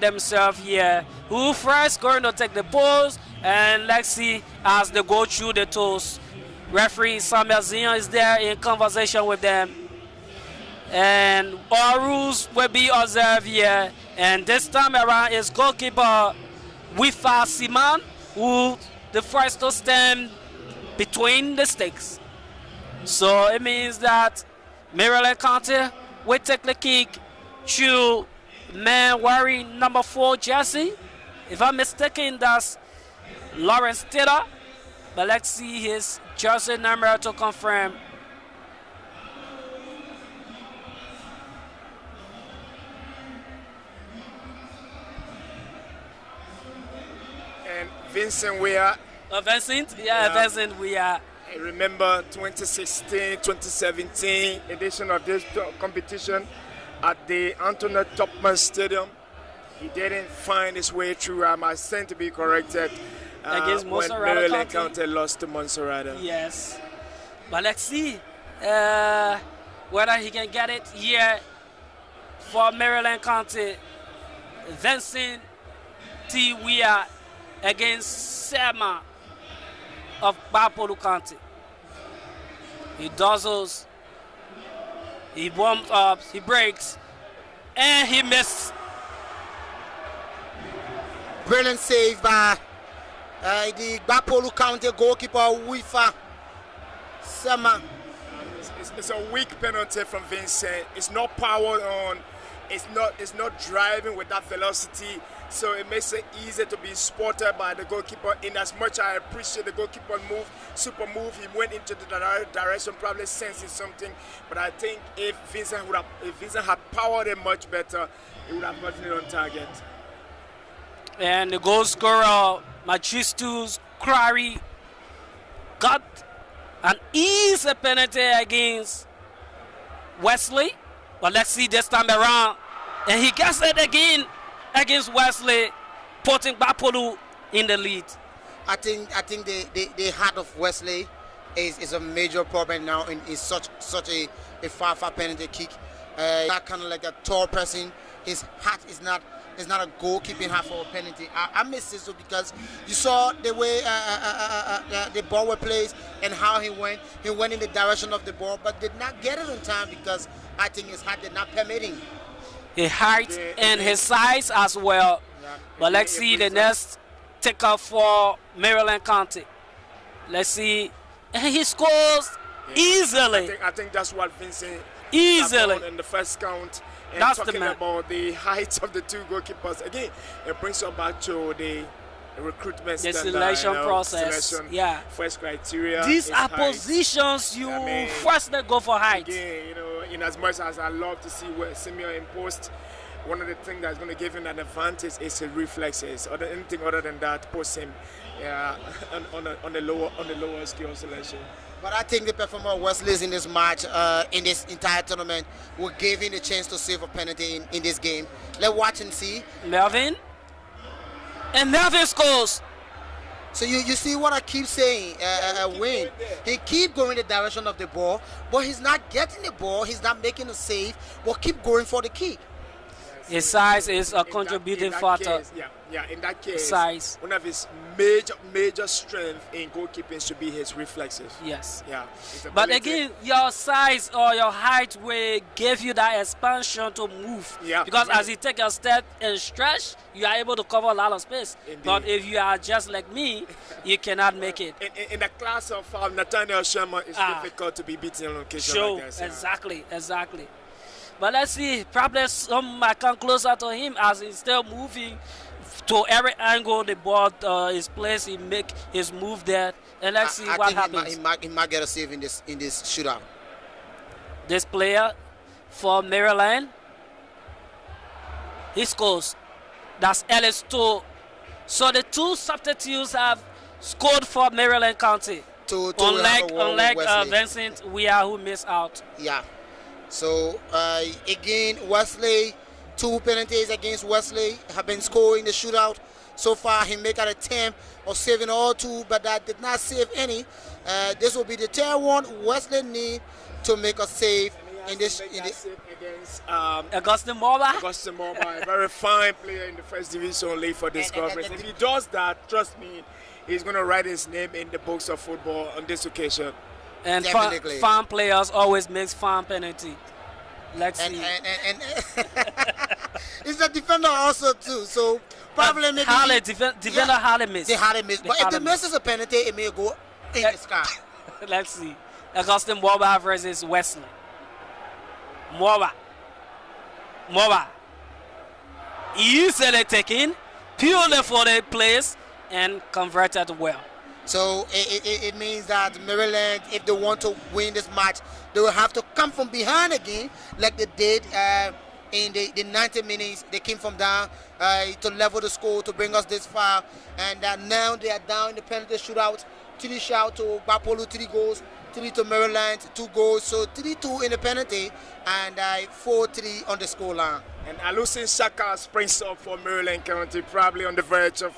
themselves here. Who first going to take the pose? And let's see as they go through the toes. Referee Samuel Zion is there in conversation with them. And all rules will be observed here. And this time around is goalkeeper Wifa Siman, who the first to stand between the sticks. So it means that Maryland County will take the kick to man wearing number 4 jersey. If I'm mistaken, that's Lawrence Taylor. But let's see his jersey number to confirm. And Vincent Weir. Vincent? Yeah, Vincent Weir. I remember 2016, 2017 edition of this competition at the Antoinette Topman Stadium. He didn't find his way through. I stand to be corrected. Against when Monserrate Maryland County. County lost to Monserrate. Yes. But let's see whether he can get it here for Maryland County. Vincent T. Weir against Selma of Gbarpolu County. He dozzles, he warms up, he breaks, and he missed. Brilliant save by the Gbarpolu County goalkeeper Wifa Sama. It's a weak penalty from Vincent. It's not powered on. It's not driving with that velocity. So it makes it easy to be spotted by the goalkeeper. In as much I appreciate the goalkeeper move, super move. He went into the direction, probably sensing something. But I think if Vincent had powered it much better, he would have gotten it on target. And the goal scorer, Machistus Crary, got an easy penalty against Wesley. But let's see this time around. And he gets it again against Wesley, putting Gbarpolu in the lead. I think the heart of Wesley is a major problem now in such a far penalty kick. That kind of like a tall person. His heart is not a goalkeeping heart for a penalty. I miss this because you saw the way the ball was placed and how he went. He went in the direction of the ball, but did not get it on time because I think his heart did not permit him. His height and his size as well. Yeah. But let's see the next taker for Maryland County. Let's see. And he scores easily. I think that's what Vincent Easily. in the first count. And That's the talking man. about the height of the two goalkeepers. Again, it brings us back to the recruitment The standard, selection you know, process. selection, Yeah. First criteria. These is are height. positions you I mean, first go for height. Again, you know, in as much as I love to see where Simeon in post, one of the things that's going to give him an advantage is his reflexes. Anything other than that, post him on the lower skill selection. But I think the performance of Wesley in this match, in this entire tournament, will give him the chance to save a penalty in this game. Let's watch and see. Melvin. And Melvin scores. So you see what I keep saying, Wayne. He keep going the direction of the ball, but he's not getting the ball. He's not making a save, but keep going for the kick. His size is a contributing factor. Case, in that case, Size. one of his major strength in goalkeeping should be his reflexes. Yes. Yeah. his But ability- again, your size or your height will give you that expansion to move. Yeah. Because as you take a step and stretch, you are able to cover a lot of space. Indeed. But if you are just like me, you cannot make it. in the class of Nathaniel Sherman, it's difficult to be beaten on occasion Sure, like this. Yeah. exactly. But let's see, probably some might come closer to him as he's still moving to every angle the ball is placed. He make his move there, and let's see I what think happens. he might get a save in this shootout. This player for Maryland, he scores. That's Ellis too. So the two substitutes have scored for Maryland County. Unlike Vincent Weir, who missed out. Yeah. So again, Wesley, 2 penalties against Wesley have been scored in the shootout. So far, he make an attempt of saving all 2, but that did not save any. This will be the third one. Wesley need to make a save in this. Against Augustine Morba. Augustine Morba, a very fine player in the first division only for this conference. If he does that, trust me, he's going to write his name in the books of football on this occasion. And Definitely. farm players always makes farm penalty. Let's see. And it's a defender also too. So probably maybe Harley, defender Harley missed. they had a miss. But if the miss is a penalty, it may go in the sky. Let's see. Augustine Morba versus Wesley. Morba. Easily taken, purely for the place, and converted well. So it means that Maryland, if they want to win this match, they will have to come from behind again, like they did in the 90 minutes. They came from down to level the score to bring us this far, and now they are down in the penalty shootout 3 shout to Gbarpolu, 3 goals, 3 to Maryland, 2 goals. So 3-2 in the penalty and 4-3 on the scoreline. And Alusin Shaka springs up for Maryland County, probably on the verge of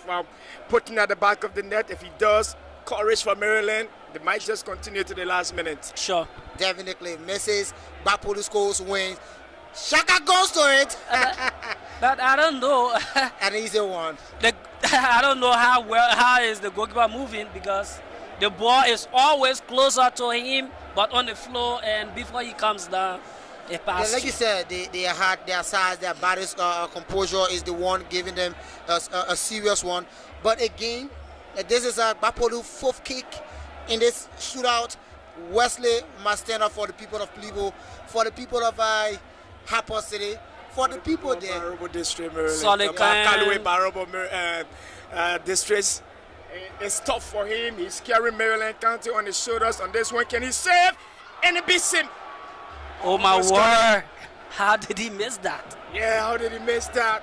putting at the back of the net. If he does, courage for Maryland. They might just continue to the last minute. Sure. Definitely misses. Gbarpolu scores, wins. Shaka goes to it. But I don't know. An easy one. I don't know how is the goalkeeper moving, because the ball is always closer to him, but on the floor, and before he comes down, it passes. Yeah, like you said, they had their size, their body composure is the one giving them a serious one. But again, this is a Gbarpolu 4th kick in this shootout. Wesley must stand up for the people of Plebo, for the people of Harper City, for the people there. Barabo District, Maryland. Solican. Barabo districts. It's tough for him. He's carrying Maryland County on his shoulders on this one. Can he save? And it beats him. Oh my word. How did he miss that? Yeah, how did he miss that?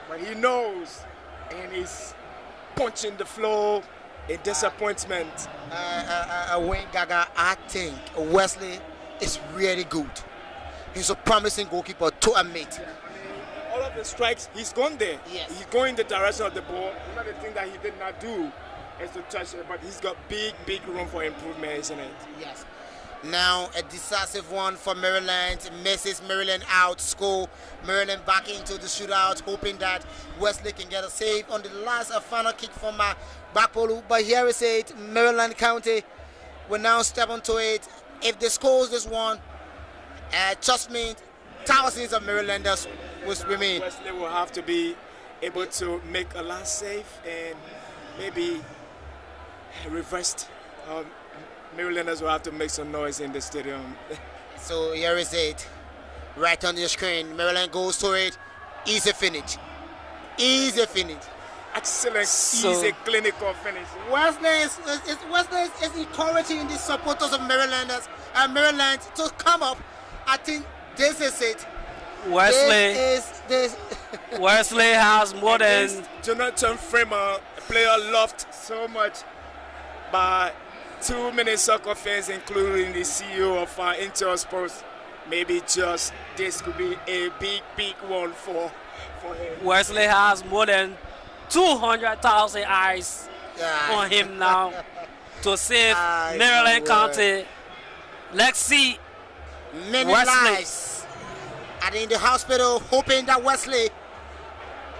But he knows. And he's punching the floor in disappointment. Wayne Gaga, I think Wesley is really good. He's a promising goalkeeper to admit. All of the strikes, he's gone there. Yes. He's going in the direction of the ball. One of the things that he did not do is to touch it, but he's got big room for improvement, isn't it? Yes. Now a decisive one for Maryland. Misses Maryland out. Score. Maryland back into the shootout, hoping that Wesley can get a save on the last final kick from Gbarpolu. But here is it. Maryland County will now step onto it. If they score this one, trust me, thousands of Marylanders will remain. Wesley will have to be able to make a last save and maybe reversed. Marylanders will have to make some noise in the stadium. So here is it, right on the screen. Maryland goes to it. Easy finish. Easy finish. Excellent, easy, clinical finish. Wesley is encouraging the supporters of Marylanders and Maryland to come up. I think this is it. Wesley has more than Jonathan Freeman, a player loved so much by too many soccer fans, including the CEO of Intel Sports. Maybe just this could be a big one for him. Wesley has more than 200,000 eyes on him now to save Maryland County. Let's see. Many lives are in the hospital hoping that Wesley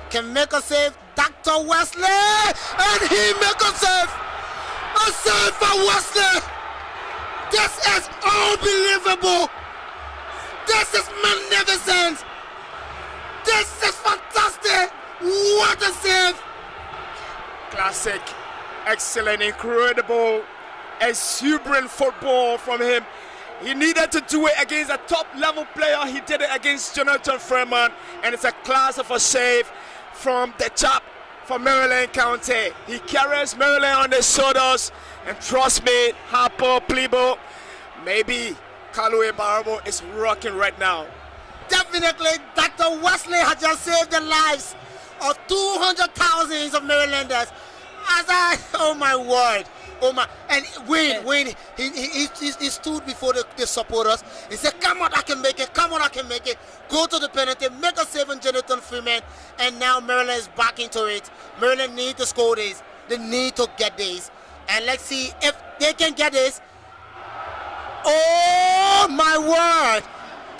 can make a save. Dr. Wesley, and he make a save. A save for Wesley. This is unbelievable. This is magnificent. This is fantastic. What a save. Classic, excellent, incredible, exuberant football from him. He needed to do it against a top-level player. He did it against Jonathan Freeman, and it's a class of a save from the top for Maryland County. He carries Maryland on his shoulders, and trust me, Harper, Plebo, maybe Gbarpolu is rocking right now. Definitely, Dr. Wesley has just saved the lives of 200,000 of Marylanders. Oh my word. Oh my, and Wayne, he stood before the supporters. He said, come on, I can make it. Come on, I can make it. Go to the penalty, make a save on Jonathan Freeman. And now Maryland is back into it. Maryland need to score this. They need to get this. And let's see if they can get this. Oh my word.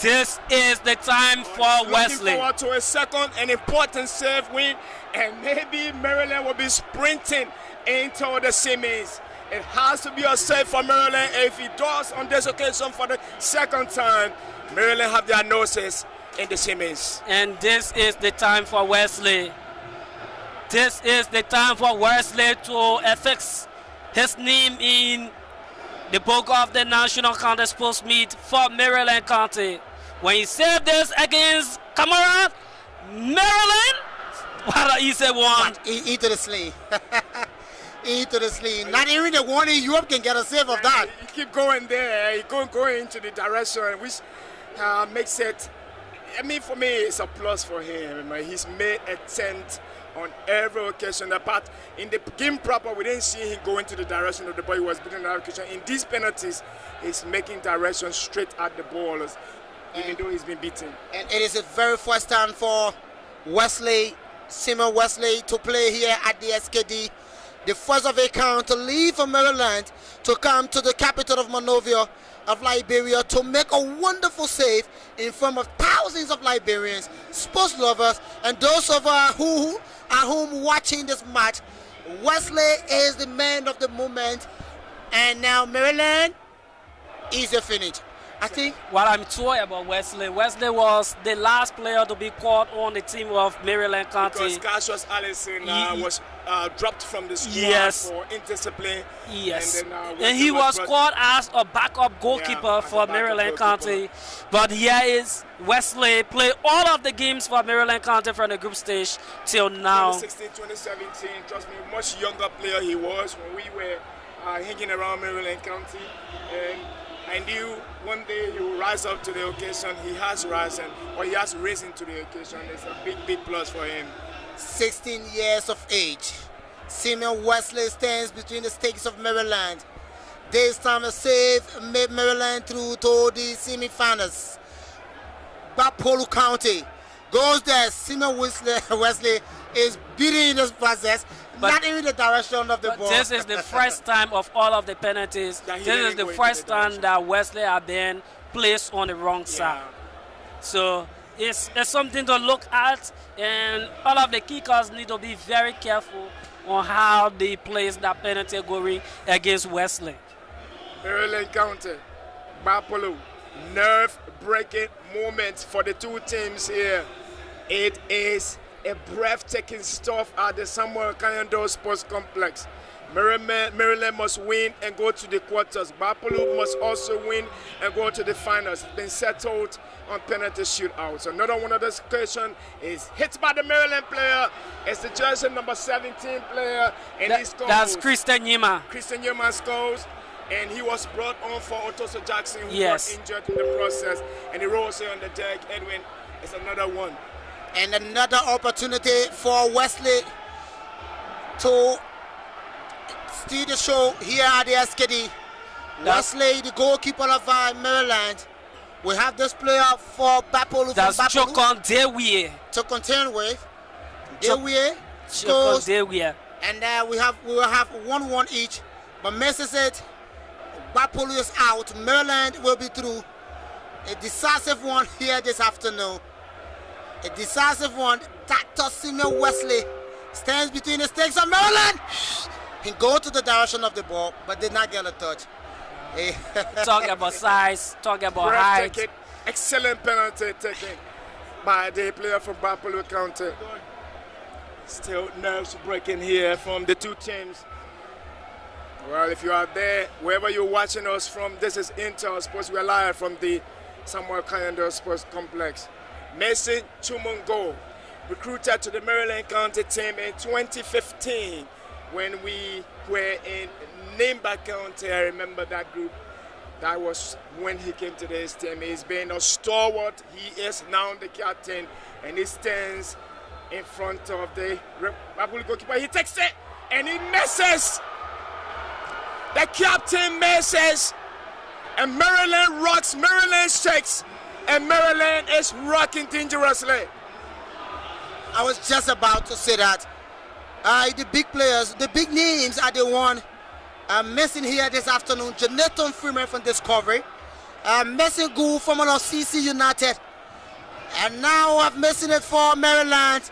This is the time for Wesley. Looking forward to a second and important save win. And maybe Maryland will be sprinting into the semis. It has to be a save for Maryland. If he does on this occasion for the second time, Maryland have their noses in the semis. And this is the time for Wesley. This is the time for Wesley to affix his name in the book of the National County Sports Meet for Maryland County. When he saved this against Cameroon, Maryland, what an easy one. Into the sleeve. Into the sleeve. Not even the one in Europe can get a save of that. You keep going there. You going into the direction which makes it. I mean, for me, it's a plus for him. He's made attempt on every occasion. Apart in the game proper, we didn't see him go into the direction of the ball. He was beating that occasion. In these penalties, he's making direction straight at the ball, even though he's been beaten. And it is the very first time for Wesley, Simon Wesley, to play here at the SKD. The first of a kind to leave from Maryland to come to the capital of Monrovia of Liberia to make a wonderful save in front of thousands of Liberians, sports lovers, and those of who are home watching this match. Wesley is the man of the moment, and now Maryland is the finish. I think what I'm told about Wesley was the last player to be called on the team of Maryland County. Because Cassius Allison was dropped from the squad for indiscipline. Yes. And he was called as a backup goalkeeper for Maryland County. But here is Wesley, played all of the games for Maryland County from the group stage till now. 2016, 2017, trust me, much younger player he was when we were hanging around Maryland County. And I knew one day he would rise up to the occasion. He has risen, or he has risen to the occasion. It's a big plus for him. 16 years of age. Simeon Wesley stands between the stakes of Maryland. This time a save made Maryland through to the semi-finals. Gbarpolu County goes there. Simeon Wesley is beating in this process. Not even the direction of the ball. This is the first time of all of the penalties. This is the first time that Wesley have been placed on the wrong side. So it's something to look at, and all of the kickers need to be very careful on how they place that penalty going against Wesley. Maryland County, Gbarpolu, nerve-breaking moment for the two teams here. It is a breathtaking stuff at the Samuel Kanyando Sports Complex. Maryland must win and go to the quarters. Gbarpolu must also win and go to the finals. It's been settled on penalty shootouts. Another one of those occasions is hit by the Maryland player. It's the jersey number 17 player, and he scores. That's Christian Yima. Christian Yima scores, and he was brought on for Otoso Jackson, who got injured in the process, and he rolls here on the deck. Edwin, it's another one. And another opportunity for Wesley to steal the show here at the SKD. Wesley, the goalkeeper of Maryland, we have this player for Gbarpolu. That's Chokon Dewie. Chokon Dewie scores. And we will have 1-1 each. But misses it. Gbarpolu is out. Maryland will be through. A decisive one here this afternoon. A decisive one. Dr. Simeon Wesley stands between the stakes of Maryland. He go to the direction of the ball, but did not get a touch. Talk about size, talk about height. Excellent penalty taken by the player from Gbarpolu County. Still nerves breaking here from the two teams. Well, if you are there, wherever you're watching us from, this is Intel Sports. We're live from the Samuel Kanyando Sports Complex. Mason Chumungo, recruited to the Maryland County team in 2015 when we were in Nimba County. I remember that group. That was when he came to this team. He's been a stalwart. He is now the captain, and he stands in front of the Gbarpolu goalkeeper. He takes it, and he misses. The captain misses, and Maryland rocks, Maryland shakes, and Maryland is rocking dangerously. I was just about to say that. The big players, the big names are the one missing here this afternoon. Jonathan Freeman from Discovery, missing Gould from CC United, and now I'm missing it for Maryland.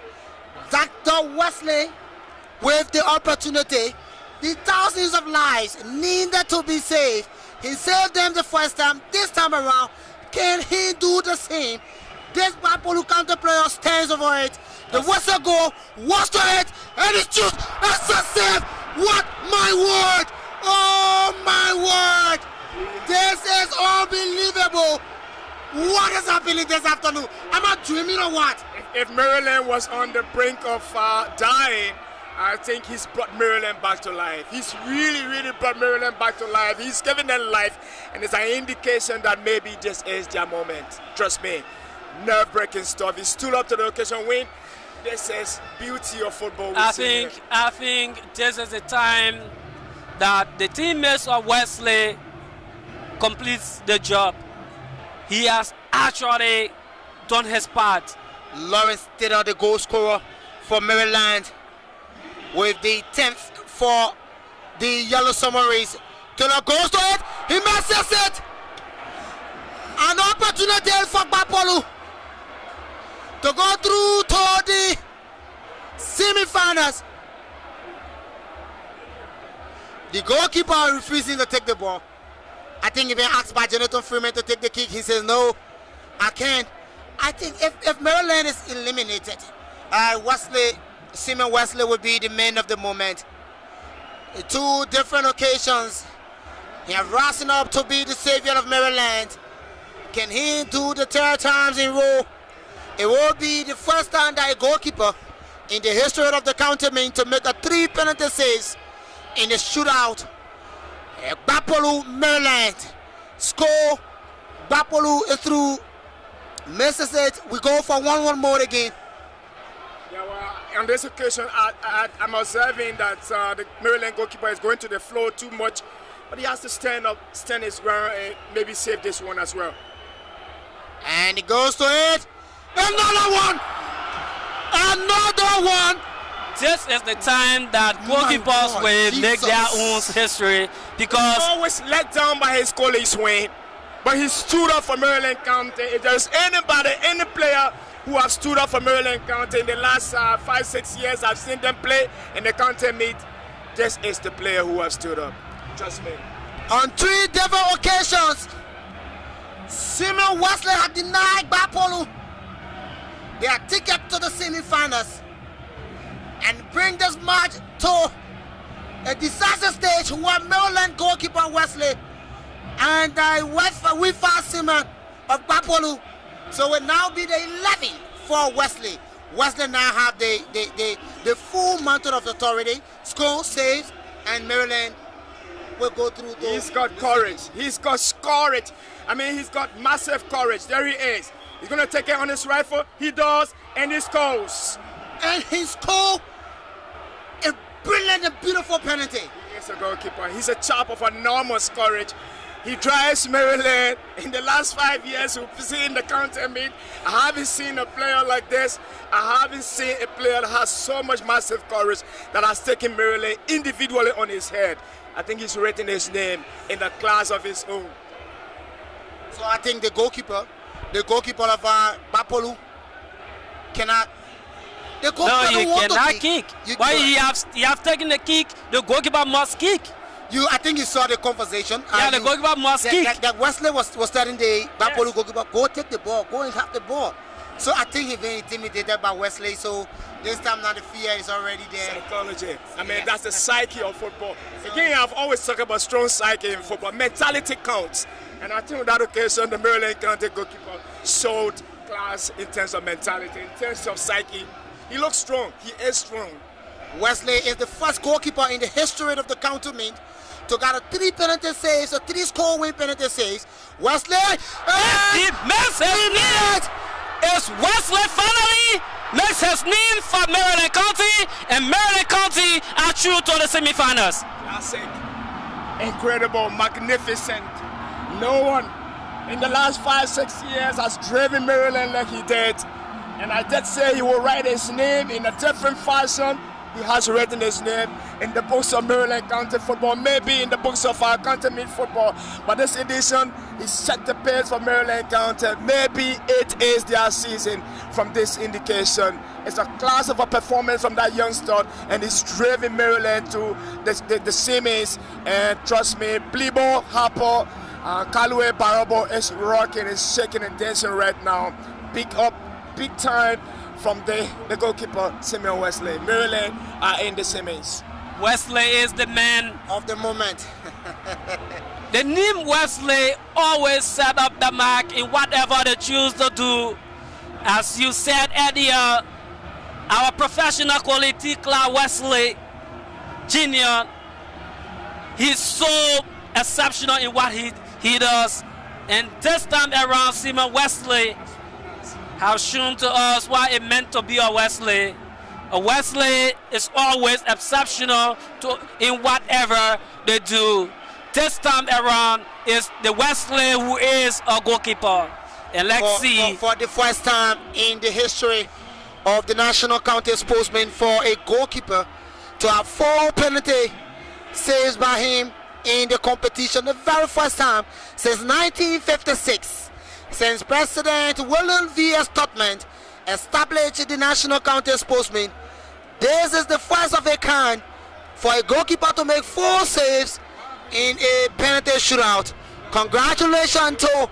Dr. Wesley with the opportunity. The thousands of lives needed to be saved. He saved them the first time. This time around, can he do the same? This Gbarpolu County player stands over it. The whistle go, was to it, and it's just a save. What my word! Oh my word! This is unbelievable. What is happening this afternoon? Am I dreaming or what? If Maryland was on the brink of dying, I think he's brought Maryland back to life. He's really brought Maryland back to life. He's given them life, and it's an indication that maybe this is their moment. Trust me, nerve-breaking stuff. He stood up to the occasion, win. This is beauty of football. I think this is the time that the teammates of Wesley completes the job. He has actually done his part. Lawrence Taylor, the goal scorer for Maryland, with the 10th for the Yellow Submarines. Taylor goes to it. He misses it. An opportunity for Gbarpolu to go through to the semi-finals. The goalkeeper refusing to take the ball. I think he been asked by Jonathan Freeman to take the kick. He says, no, I can't. I think if Maryland is eliminated, Simon Wesley would be the man of the moment. In 2 different occasions, he has risen up to be the savior of Maryland. Can he do the 3rd times in a row? It will be the first time that a goalkeeper in the history of the county mean to make a 3 penalty saves in the shootout. Gbarpolu, Maryland score. Gbarpolu is through. Misses it. We go for 1-1 more again. Yeah, well, on this occasion, I'm observing that the Maryland goalkeeper is going to the floor too much, but he has to stand up, stand his ground, and maybe save this one as well. And he goes to it. Another one. Another one. This is the time that goalkeepers will make their own history, because he's always let down by his colleagues, Wayne. But he stood up for Maryland County. If there's anybody, any player who have stood up for Maryland County in the last 5-6 years, I've seen them play in the county meet, this is the player who has stood up. Trust me. On 3 different occasions, Simon Wesley had denied Gbarpolu their ticket to the semi-finals and bring this match to a decisive stage where Maryland goalkeeper Wesley and we found Simon of Gbarpolu. So it will now be the 11th for Wesley. Wesley now have the full mantle of authority, score, saves, and Maryland will go through those. He's got courage. He's got courage. I mean, he's got massive courage. There he is. He's going to take it on his rifle. He does, and he scores. And he scored a brilliant and beautiful penalty. He is a goalkeeper. He's a chap of enormous courage. He drives Maryland. In the last 5 years we've seen the county meet, I haven't seen a player like this. I haven't seen a player that has so much massive courage that has taken Maryland individually on his head. I think he's written his name in a class of his own. So I think the goalkeeper of Gbarpolu cannot. The goalkeeper no, you want cannot to kick. Why he have taken the kick? The goalkeeper must kick. I think you saw the conversation. Yeah, the goalkeeper must kick. That Wesley was telling the Gbarpolu goalkeeper, go take the ball, go and have the ball. So I think he's been intimidated by Wesley. So this time now the fear is already there. Psychology. I mean, that's the psyche of football. Again, I've always talked about strong psyche in football. Mentality counts. And I think on that occasion, the Maryland County goalkeeper showed class in terms of mentality, in terms of psyche. He looks strong. He is strong. Wesley is the first goalkeeper in the history of the county meet to got a 3 penalty saves, a 3 score win penalty saves. Wesley, the message is Wesley finally makes his name for Maryland County, and Maryland County are through to the semi-finals. Classic, incredible, magnificent. No one in the last 5-6 years has driven Maryland like he did. And I did say he will write his name in a different fashion. He has written his name in the books of Maryland County football, maybe in the books of our county meet football. But this edition, he set the pace for Maryland County. Maybe it is their season from this indication. It's a class of a performance from that youngster, and he's driven Maryland to the semis. And trust me, Blibo, Harper, Kalue Barabo is rocking, is shaking and dancing right now. Big time from the goalkeeper, Simeon Wesley. Maryland are in the semis. Wesley is the man of the moment. The name Wesley always set up the mark in whatever they choose to do. As you said earlier, our professional quality, Clark Wesley Jr., he's so exceptional in what he does. And this time around, Simon Wesley have shown to us what it meant to be a Wesley. A Wesley is always exceptional in whatever they do. This time around is the Wesley who is a goalkeeper. And let's see. For the first time in the history of the National County Sportsmen, for a goalkeeper to have 4 penalty saves by him in the competition. The very first time since 1956, since President William V.S. Totman established the National County Sportsmen. This is the first of a kind for a goalkeeper to make 4 saves in a penalty shootout. Congratulations to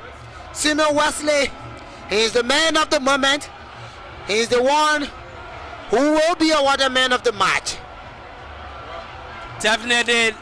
Simon Wesley. He is the man of the moment. He is the one who will be awarded man of the match. Definitely.